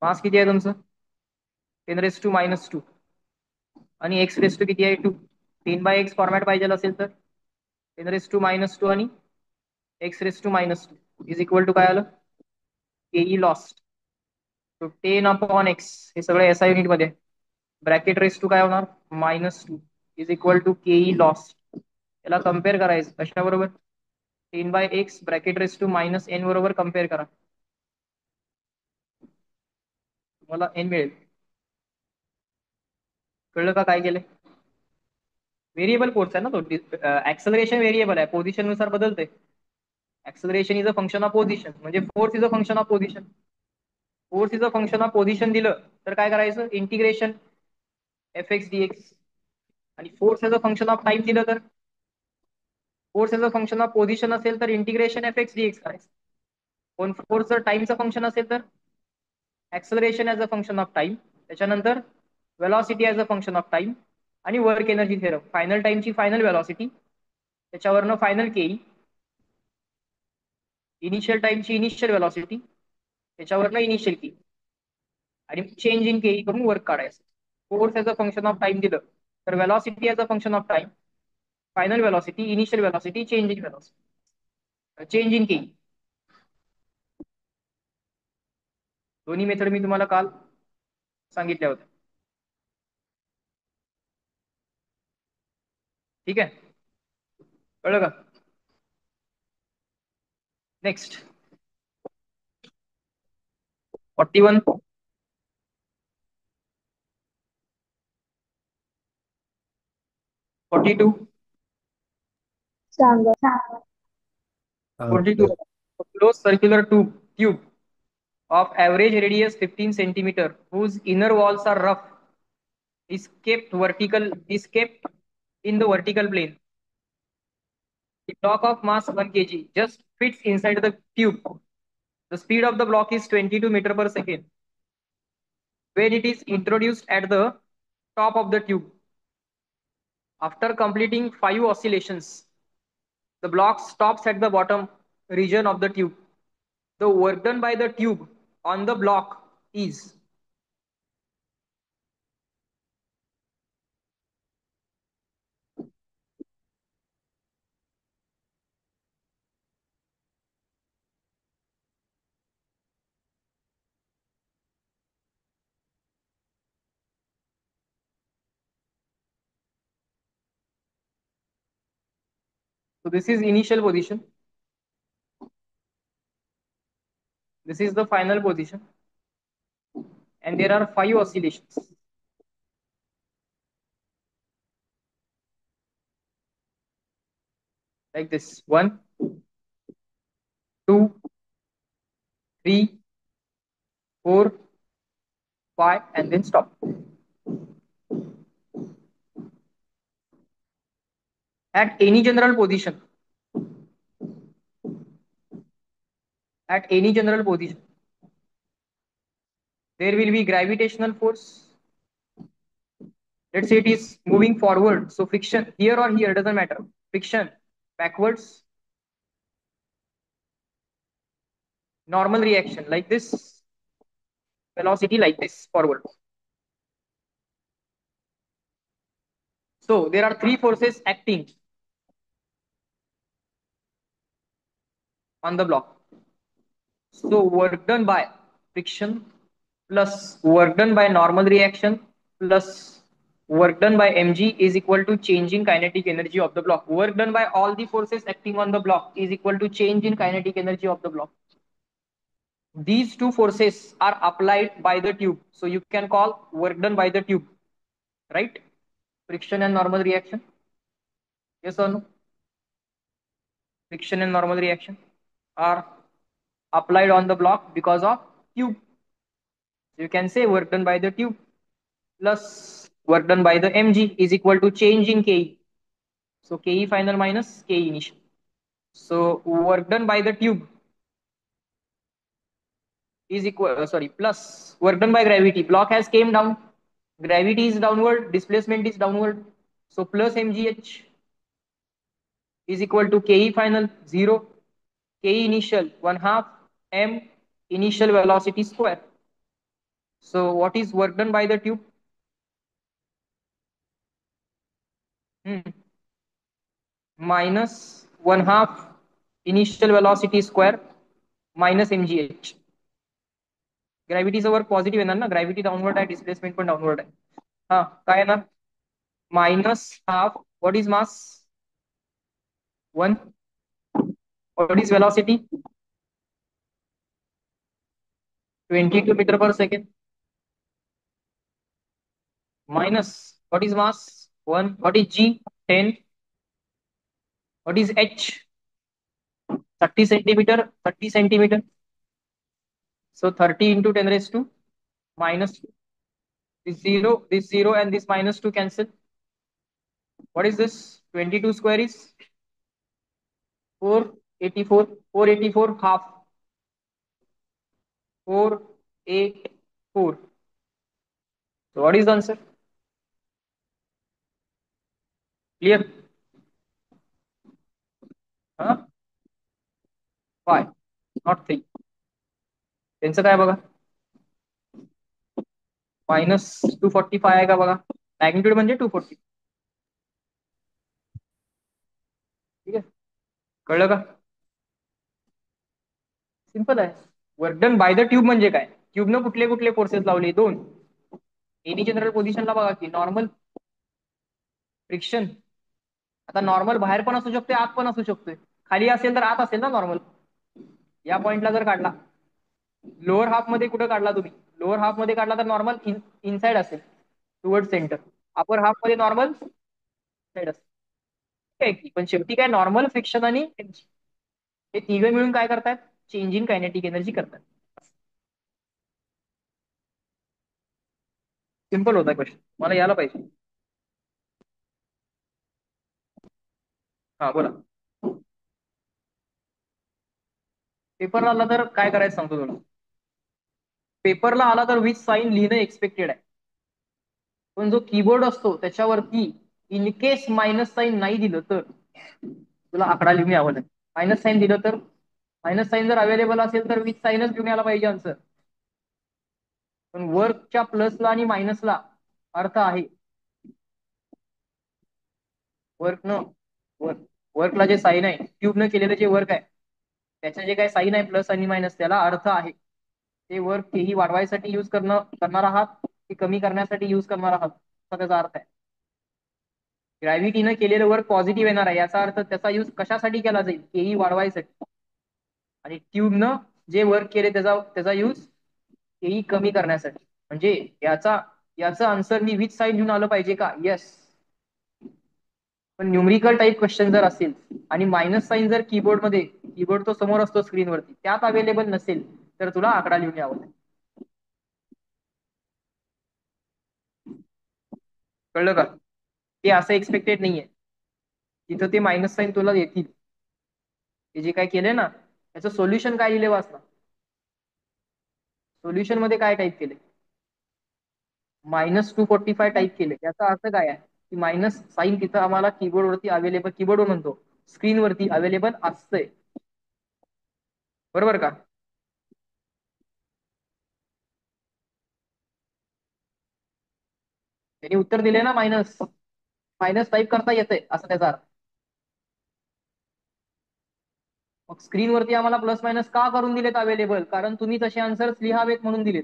मास किती आहे तुमचं 10⁻² आणि x⁻² किती आहे 2. 10/x फॉर्मॅट पाहिजे असेल तर 10⁻² आणि x⁻² इज इक्वल टू काय आलं ke लॉस्ट. 10/x हे सगळं SI युनिट मध्ये ब्रॅकेट ⁻² काय होणार -2 is equal to ke lost. याला कम्पेअर करायचं कशाबरोबर 10/x ब्रॅकेट ⁻n बरोबर कम्पेअर करा. तुम्हाला n मिळेल. कळलं का काय केलंय. व्हेरिएबल फोर्स आहे ना तो. ऍक्सलरेशन व्हेरिएबल आहे पोझिशन नुसार बदलते. Acceleration is a function of position म्हणजे force is a function of position. Force is a function of position दिलं तर काय करायचं इंटिग्रेशन fx dx. आणि force as a function of time दिलं तर force as a function of position असेल तर इंटिग्रेशन fx dx करायचं. पण फोर्स जर टाइमचं फंक्शन असेल तर acceleration as a function of time. त्याच्यानंतर velocity as a function of time आणि वर्क एनर्जी थेरम. फायनल टाइमची फायनल वेलॉसिटी त्याच्यावरनं फायनल के. इनिशियल टाइमची इनिशियल वेलॉसिटी त्याच्यावरनं इनिशियल के आणि चेंज इन के करून वर्क काढायचं. Force as a function of time दिलं तर velocity as a function of time final velocity initial velocity change in velocity change in K. दोन्ही method मी तुम्हाला काल सांगितल्या होत्या. ठीक आहे कळलं का. नेक्स्ट 41 42 सांगा. 42 closed circular tube of average radius 15 centimeter whose inner walls are rough is kept in the vertical plane. The block of mass 1 kg just fits inside the tube. The speed of the block is 22 meter per second when it is introduced at the top of the tube. After completing 5 oscillations, the block stops at the bottom region of the tube. The work done by the tube on the block is So this is initial position. This is the final position. And there are 5 oscillations. Like this. 1, 2, 3, 4, 5, and then stop. At any general position, there will be gravitational force. Let's say it is moving forward. So friction here or here doesn't matter. Friction backwards, normal reaction like this, velocity like this forward. So there are 3 forces acting on the block. So work done by friction plus work done by normal reaction plus work done by mg is equal to change in kinetic energy of the block. Work done by all the forces acting on the block is equal to change in kinetic energy of the block. These 2 forces are applied by the tube. So you can call work done by the tube, right? Friction and normal reaction. Yes or no? Friction and normal reaction are applied on the block because of tube. So you can say work done by the tube plus work done by the mg is equal to change in ke. So ke final minus ke initial. So work done by the tube is equal plus work done by gravity. Block has came down, gravity is downward, displacement is downward. So plus mgh is equal to ke final 0, ke initial 1/2 m initial velocity square. So what is work done by the tube? Minus 1/2 initial velocity square minus mgh. ग्रॅव्हिटीचा work positive येणार ना, gravity downward आहे, displacement पण downward आहे. हा काय येणार? Minus half. What is mass? 1. What is velocity? 22 metre per second. Minus what is mass? 1. What is G? 10. What is H? 30 centimetre. 30 centimetre. So 30 into 10 raised to minus 2. This 0 and this minus 2 cancel. What is this? 22 square is 484. 484 half. 484. So what is the answer? Clear? Huh? 5, not 3. त्यांचं काय बघा? -245 आहे का बघा? Magnitude म्हणजे 240. ठीक आहे, कळलं का? सिंपल आहे. Work done by the tube म्हणजे काय? ट्यूबनं कुठले कुठले फोर्सेस लावले? 2. एनी जनरल पोझिशनला बघा की नॉर्मल फ्रिक्शन. आता नॉर्मल बाहेर पण असू शकते, आत पण असू शकतोय. खाली असेल तर आत असेल ना नॉर्मल. या पॉइंटला जर काढला, लोअर हाफ मध्ये कुठे काढला तुम्ही? लोअर हाफ मध्ये काढला तर नॉर्मल इनसाइड असेल, टुवर्ड सेंटर. अपर हाफ मध्ये नॉर्मल साइड असेल. ठीक आहे की, पण शेवटी काय नॉर्मल फ्रिक्शन आणि हे तिघे मिळून काय करतात? चेंज इन कायनेटिक एनर्जी करतात. सिंपल होता क्वेश्चन, मला यायला पाहिजे. हा बोला. पेपरला आला तर काय करायचं सांगतो तुला. पेपरला आला तर विथ साईन लिहिणं एक्सपेक्टेड आहे. पण जो कीबोर्ड असतो त्याच्यावरती इन केस मायनस साईन नाही दिलं तर तुला आकडा लिहून यावं लागेल. मायनस साईन दिलं तर, मायनस साईन जर अवेलेबल असेल तर विथ साईनच घेऊन यायला पाहिजे आन्सर. पण वर्कच्या प्लसला आणि मायनसला अर्थ आहे. वर्क न वर्कला जे साईन आहे, ट्यूबनं केलेलं जे वर्क आहे त्याचे जे काही साईन आहे प्लस आणि मायनस, त्याला अर्थ आहे. ते वर्क तेही वाढवायसाठी युज करणार आहात की कमी करण्यासाठी युज करणार आहात, असा त्याचा अर्थ आहे. ग्रॅव्हिटीनं केलेलं वर्क पॉझिटिव्ह येणार आहे, याचा अर्थ त्याचा यूज कशासाठी केला जाईल, केई वाढवायसाठी. आणि ट्यूबनं जे वर्क केले त्याचा त्याचा यूज केई कमी करण्यासाठी. म्हणजे याचा याचं आन्सर मी विथ साईन घेऊन आलं पाहिजे का? येस. पण न्यूमरिकल टाईप क्वेश्चन जर असेल आणि मायनस साईन जर कीबोर्डमध्ये, कीबोर्ड तो समोर असतो स्क्रीनवरती, त्यात अवेलेबल नसेल तर तुला आकडा लिहून यावं लागेल. कळलं का? ते असं एक्सपेक्टेड नाहीये तिथं ते मायनस साईन तुला येतील. ते जे काय केलंय ना त्याचं सोल्युशन काय लिहिले वाचना. सोल्युशन मध्ये काय टाईप केले? -245 टाईप केले. याचा अर्थ काय आहे की मायनस साईन तिथं आम्हाला कीबोर्डवरती अवेलेबल, कीबोर्डवर म्हणतो स्क्रीनवरती अवेलेबल असतंय. बरोबर का? त्यांनी उत्तर दिले ना मायनस, मायनस टाईप करता येतंय असं त्याचा अर्थ. मग स्क्रीनवरती आम्हाला प्लस मायनस का करून दिलेत अवेलेबल? कारण तुम्ही तसे आन्सर्स लिहावेत म्हणून दिलेत.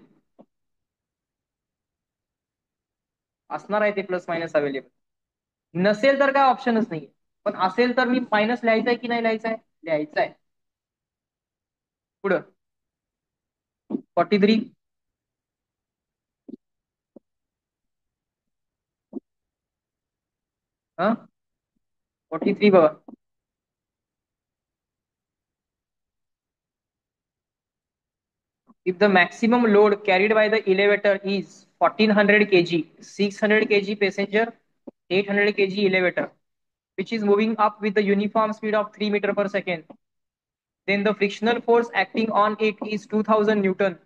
असणार आहे ते प्लस मायनस अवेलेबल. नसेल तर काय ऑप्शनच नाही. पण असेल तर मी मायनस लिहायचंय की नाही लिहायचंय? लिहायचंय. पुढं 43. हा 43 बघा. If the maximum load carried by the elevator is 1400 kg, 600 kg passenger, 800 kg elevator, which is moving up with the uniform speed of 3 meter per second, then the frictional force acting on it is 2000 Newton.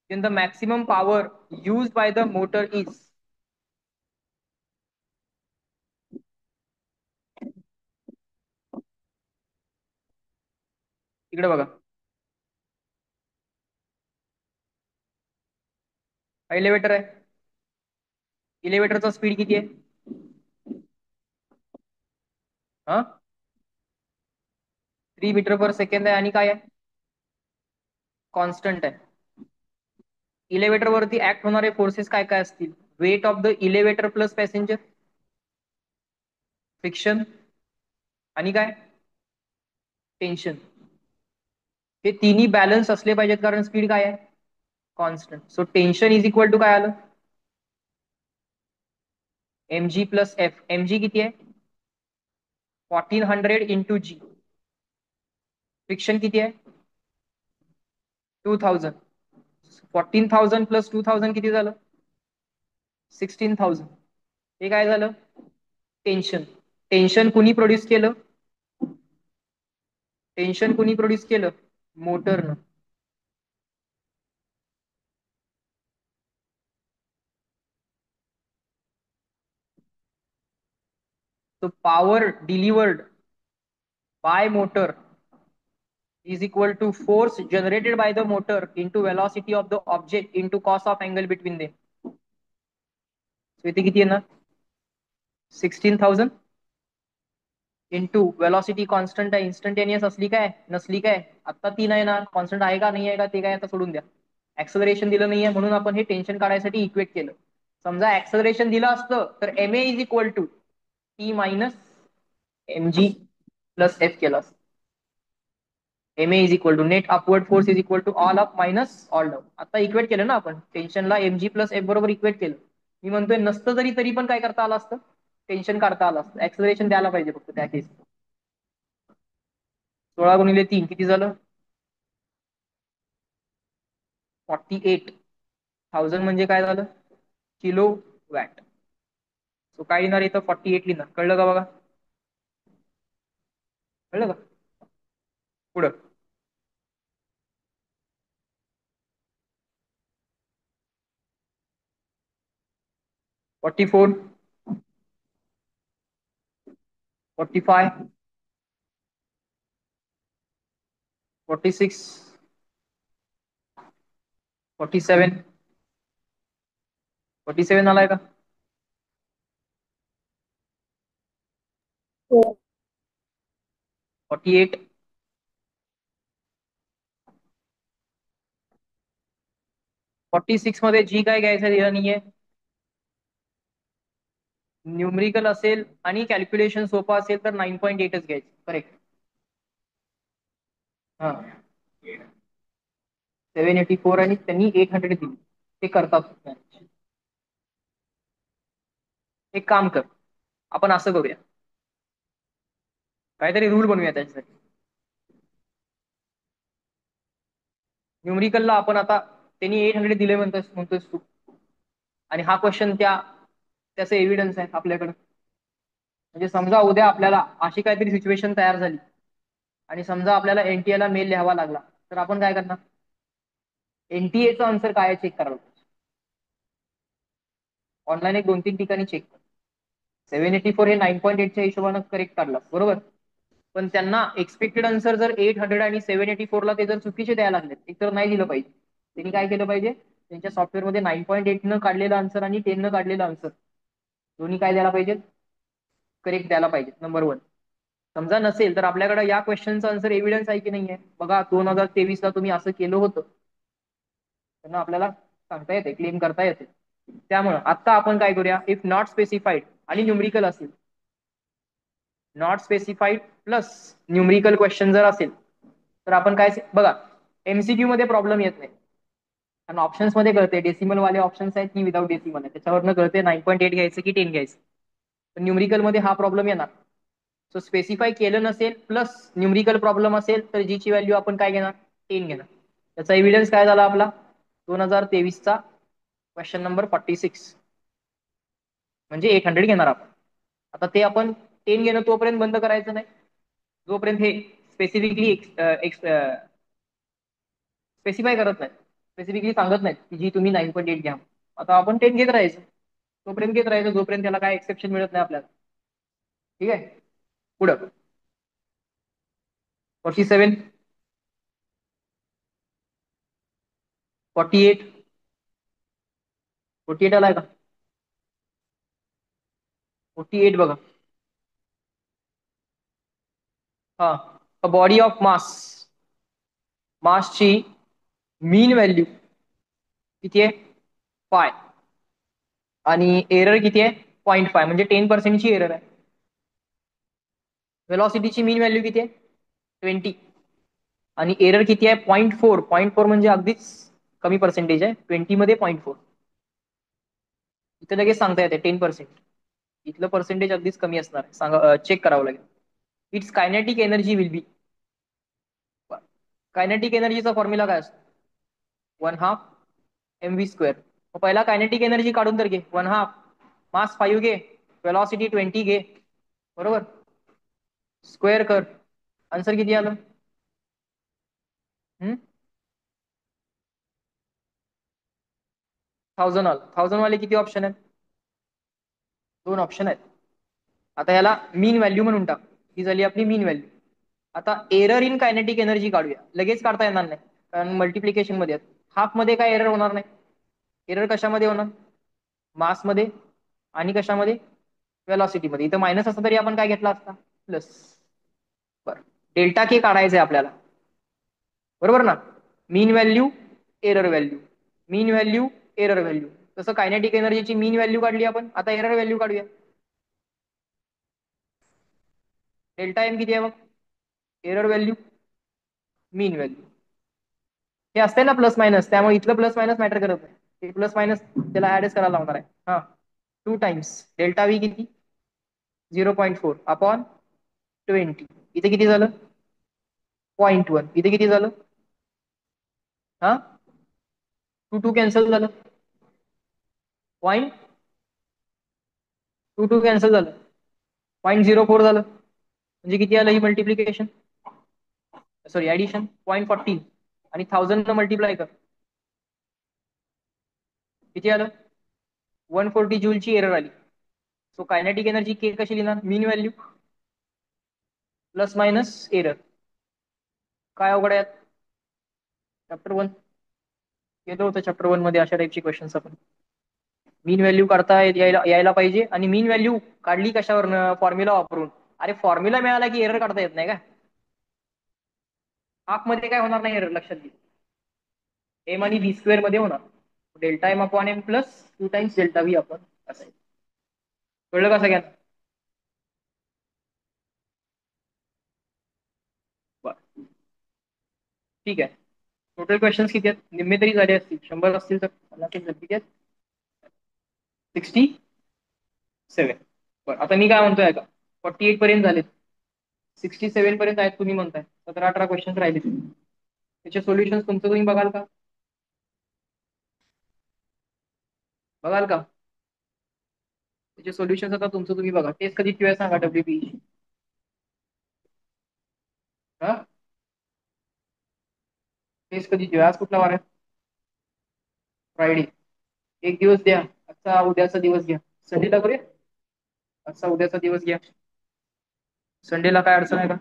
Then the maximum power used by the motor is. इकडे बघा. Elevator आहे. इलेव्हेटरचा speed किती आहे? हा 3 metre per second आहे. आणि काय आहे? कॉन्स्टंट आहे. इलेव्हेटर वरती ऍक्ट होणारे फोर्सेस काय काय असतील? Weight of the elevator plus passenger, friction, आणि काय? टेन्शन. हे तिन्ही बॅलन्स असले पाहिजेत कारण स्पीड काय आहे? Constant. So tension is equal to काय आलं? mg plus F. mg किती आहे? 1400 इंटू जी. फ्रिक्शन किती आहे? 2000. 14,000 प्लस 2000 किती झालं? 16,000. हे काय झालं? टेन्शन. टेन्शन कुणी प्रोड्यूस केलं? टेन्शन कुणी प्रोड्यूस केलं? मोटरनं. So power delivered by motor is equal to force generated by the motor into velocity of the object into cos of angle between them. So इथे किती येणार? 16,000 इंटू वेलॉसिटी कॉन्स्टंट आहे. Instantaneous असली काय नसली काय? आता ती नाही ना, कॉन्स्टंट आहे का नाही आहे का ते काय आता सोडून द्या. ऍक्सलरेशन दिलं नाहीये म्हणून आपण हे टेन्शन काढायसाठी इक्वेट केलं. समजा ऍक्सलरेशन दिलं असतं तर MA is equal to T minus mg plus F केलं असतं. MA is equal to net upward force is equal to all up minus all down. आता इक्वेट केलं ना आपण टेन्शनला mg प्लस एफ बरोबर इक्वेट केलं. मी म्हणतोय नसतं तरी पण काय करता आलं असतं? टेन्शन काढता आलं असतं. ऍक्सलरेशन द्यायला पाहिजे फक्त त्या केस. 16 × 3 किती झालं? 48,000 म्हणजे काय झालं? Kilo watt. सो काय लिहिणार इथं? 48 लिहिणार. कळलं का बघा? कळलं का? पुढं 44, 45, 46, 47. 47 आलाय का? हो. 48, 46 मध्ये जी काय घ्यायचं दिलं नाहीये. न्यूमरिकल असेल आणि कॅल्क्युलेशन सोपं असेल तर 9.8च घ्यायचं. करेक्ट. हा 784 आणि त्यांनी 800 दिली. ते करतात. एक काम कर, आपण असं करूया, काहीतरी रूल बनवूया त्याच्यासाठी. न्यूमरिकलला आपण आता त्यांनी 800 दिले म्हणतोस तू, आणि हा क्वेश्चन त्याचं एव्हिडन्स आहे आपल्याकडे. म्हणजे समजा उद्या आपल्याला अशी काहीतरी सिच्युएशन तयार झाली आणि समजा आपल्याला एनटीएला मेल लिहावा लागला, तर आपण काय करणार? एनटीएचं आन्सर काय चेक करावं. ऑनलाईन एक 2-3 ठिकाणी चेक कर. 784 हे 9.8च्या हिशोबानं करेक्ट काढला बरोबर. पण त्यांना एक्सपेक्टेड आन्सर जर 800 आणि 784ला ते जर चुकीचे द्यायला लागले, एक तर नाही दिलं पाहिजे. त्यांनी काय केलं पाहिजे, त्यांच्या सॉफ्टवेअरमध्ये 9.8 न काढलेलं आन्सर आणि 10 न काढलेलं आन्सर दोन्ही काय द्यायला पाहिजे, करेक्ट द्यायला पाहिजे. नंबर 1. समजा नसेल तर आपल्याकडे या क्वेश्चनचा आन्सर एव्हिडन्स आहे की नाही आहे बघा. 2023ला तुम्ही असं केलं होतं, त्यांना आपल्याला सांगता येते, क्लेम करता येते. त्यामुळं आता आपण काय करूया, इफ नॉट स्पेसिफाईड आणि न्यूमरिकल असेल, not specified plus numerical question जर असेल, तर आपण काय बघा, एमसीक्यू मध्ये प्रॉब्लेम येत नाही आणि ऑप्शन्स मध्ये कळते डेसिमल वाले ऑप्शन्स आहेत की विदाउट डेसिमल आहे, त्याच्यावरनं कळते 9.8 घ्यायचं की 10 घ्यायचं. पण न्यूमरिकल मध्ये हा प्रॉब्लेम येणार. सो स्पेसिफाय केलं नसेल प्लस न्यूमरिकल प्रॉब्लेम असेल तर जीची व्हॅल्यू आपण काय घेणार, 10 घेणार. त्याचा एव्हिडन्स काय झाला आपला 2023चा क्वेश्चन नंबर 46, म्हणजे 800 घेणार आपण. आता ते आपण 10 घेणं तोपर्यंत बंद करायचं नाही जोपर्यंत हे स्पेसिफिकली स्पेसिफाय करत नाही, स्पेसिफिकली सांगत नाहीत की जी तुम्ही 9.8 घ्या. आता आपण 10 घेत राहायचं, तोपर्यंत घेत राहायचं जोपर्यंत त्याला काय एक्सेप्शन मिळत नाही आपल्याला. ठीक आहे. पुढं 47, 48, 48 आलाय का? 48 बघा. हा, अ बॉडी ऑफ मासची मीन व्हॅल्यू किती आहे, 5, आणि एरर किती आहे 0.5, म्हणजे 10%ची एरर आहे. वेलॉसिटीची मीन व्हॅल्यू किती आहे 20, आणि एरर किती आहे 0.4. 0.4 म्हणजे अगदीच कमी पर्सेंटेज आहे. 20 मध्ये 0.4. इथे लगेच सांगता येते 10%. इथलं पर्सेंटेज अगदीच कमी असणार आहे, सांगा चेक करावं लागेल. It's kinetic energy will be, kinetic एनर्जीचा फॉर्म्युला काय असतो, 1/2 mv². पहिला कायनेटिक एनर्जी काढून तर घे, 1/2 मास 5 घे, वेलॉसिटी 20 घे बरोबर, स्क्वेअर कर, आन्सर किती आलं. 1000 आलं. 1000 वाले किती ऑप्शन आहेत, 2 ऑप्शन आहेत. आता याला मीन व्हॅल्यू म्हणून टाक, ही झाली आपली मीन व्हॅल्यू. आता एरर इन कायनेटिक एनर्जी काढूया, लगेच काढता येणार नाही कारण मल्टिप्लिकेशन मध्ये आहेत. हाफ मध्ये काय एरर होणार नाही. एरर कशामध्ये होणार, मास मध्ये आणि कशामध्ये, वेलॉसिटी मध्ये. इथं मायनस असतं तरी आपण काय घेतला असता, प्लस. बरं, डेल्टा के काढायचंय आपल्याला बरोबर ना. मीन व्हॅल्यू, एरर व्हॅल्यू, मीन व्हॅल्यू, एरर व्हॅल्यू. तसं कायनेटिक एनर्जीची मीन व्हॅल्यू काढली आपण, आता एरर व्हॅल्यू काढूया. डेल्टा एम किती आहे मग, एरर व्हॅल्यू, मीन व्हॅल्यू. हे असते ना प्लस मायनस, त्यामुळे इथलं प्लस मायनस मॅटर करत नाही. हे प्लस मायनस त्याला ऍडच करायला लावणार आहे. हा 2 टाइम्स डेल्टा व्ही किती 0.4 अपॉन 20. इथे किती झालं 0.1. इथे किती झालं, हा 2 कॅन्सल झालं, 0.22 कॅन्सल झालं, 0.04 झालं. म्हणजे किती आलं ही मल्टिप्लिकेशन, सॉरी ऍडिशन 0.14, आणि 1000 न मल्टिप्लाय कर किती आलं 140 जूलची एरर आली. सो कायनेटिक एनर्जी के कशी लिहिणार, मीन व्हॅल्यू प्लस मायनस एरर. काय अवघड आहे, चॅप्टर 1 केलं होतं. चॅप्टर 1 मध्ये अशा टाईपची क्वेश्चन्स आपण मीन व्हॅल्यू काढता यायला पाहिजे. आणि मीन व्हॅल्यू काढली कशावरनं, फॉर्म्युला वापरून. अरे फॉर्म्युला मिळाला की एरर काढता येत नाही का, हाफ मध्ये काय होणार नाही एरर, लक्षात घे. एम आणि व्ही स्क्वेअर मध्ये होणार, delta M upon M plus 2 times delta V upon, असं आहे. कळलं का सगळ्यांना? बरं. ठीक आहे. टोटल क्वेश्चन्स किती आहेत? निम्मे तरी झाले असतील, 100 असतील तर मला ते किती आहेत? 67. बरं, आता मी काय म्हणतोय का, 48 पर्यंत झालेत, 67 पर्यंत आहेत तुम्ही म्हणताय, 17-18 क्वेश्चन्स राहिले. त्याचे सोल्युशन तुमचं तुम्ही बघाल का? बघाल का? त्याचे सोल्युशन आता तुमचं तुम्ही बघा. टेस्ट कधी किंवा सांगा WBE. हा, टेस्ट कधी किंवा आज कुठला वार आहे? फ्रायडे. एक दिवस द्या, आजचा उद्याचा दिवस घ्या, संडेला करूया. आजचा उद्याचा दिवस घ्या, संडेला काय अडचण आहे का?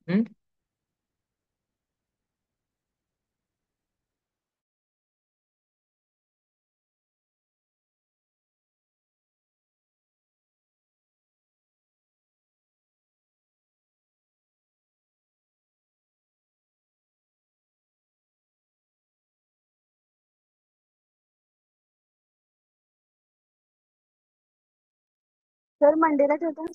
हम्म? सर मंडेला ठेवता.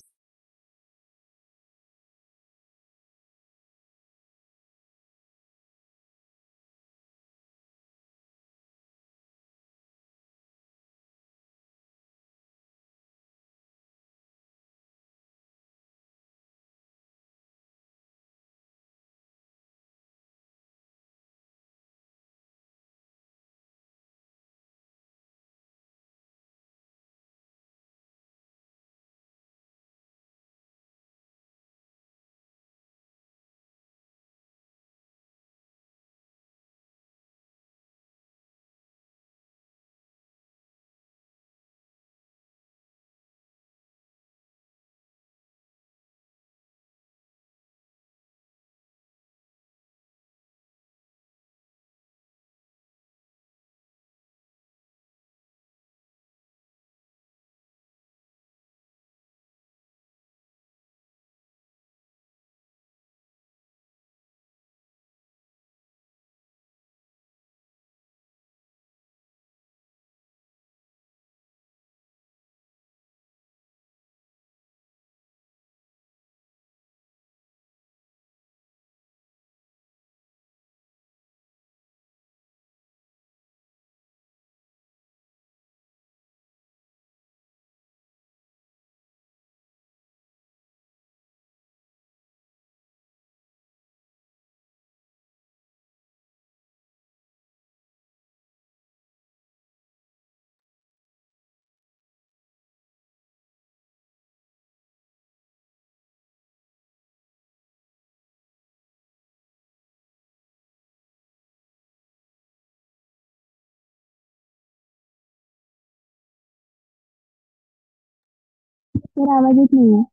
सर आवाज येत नाहीये.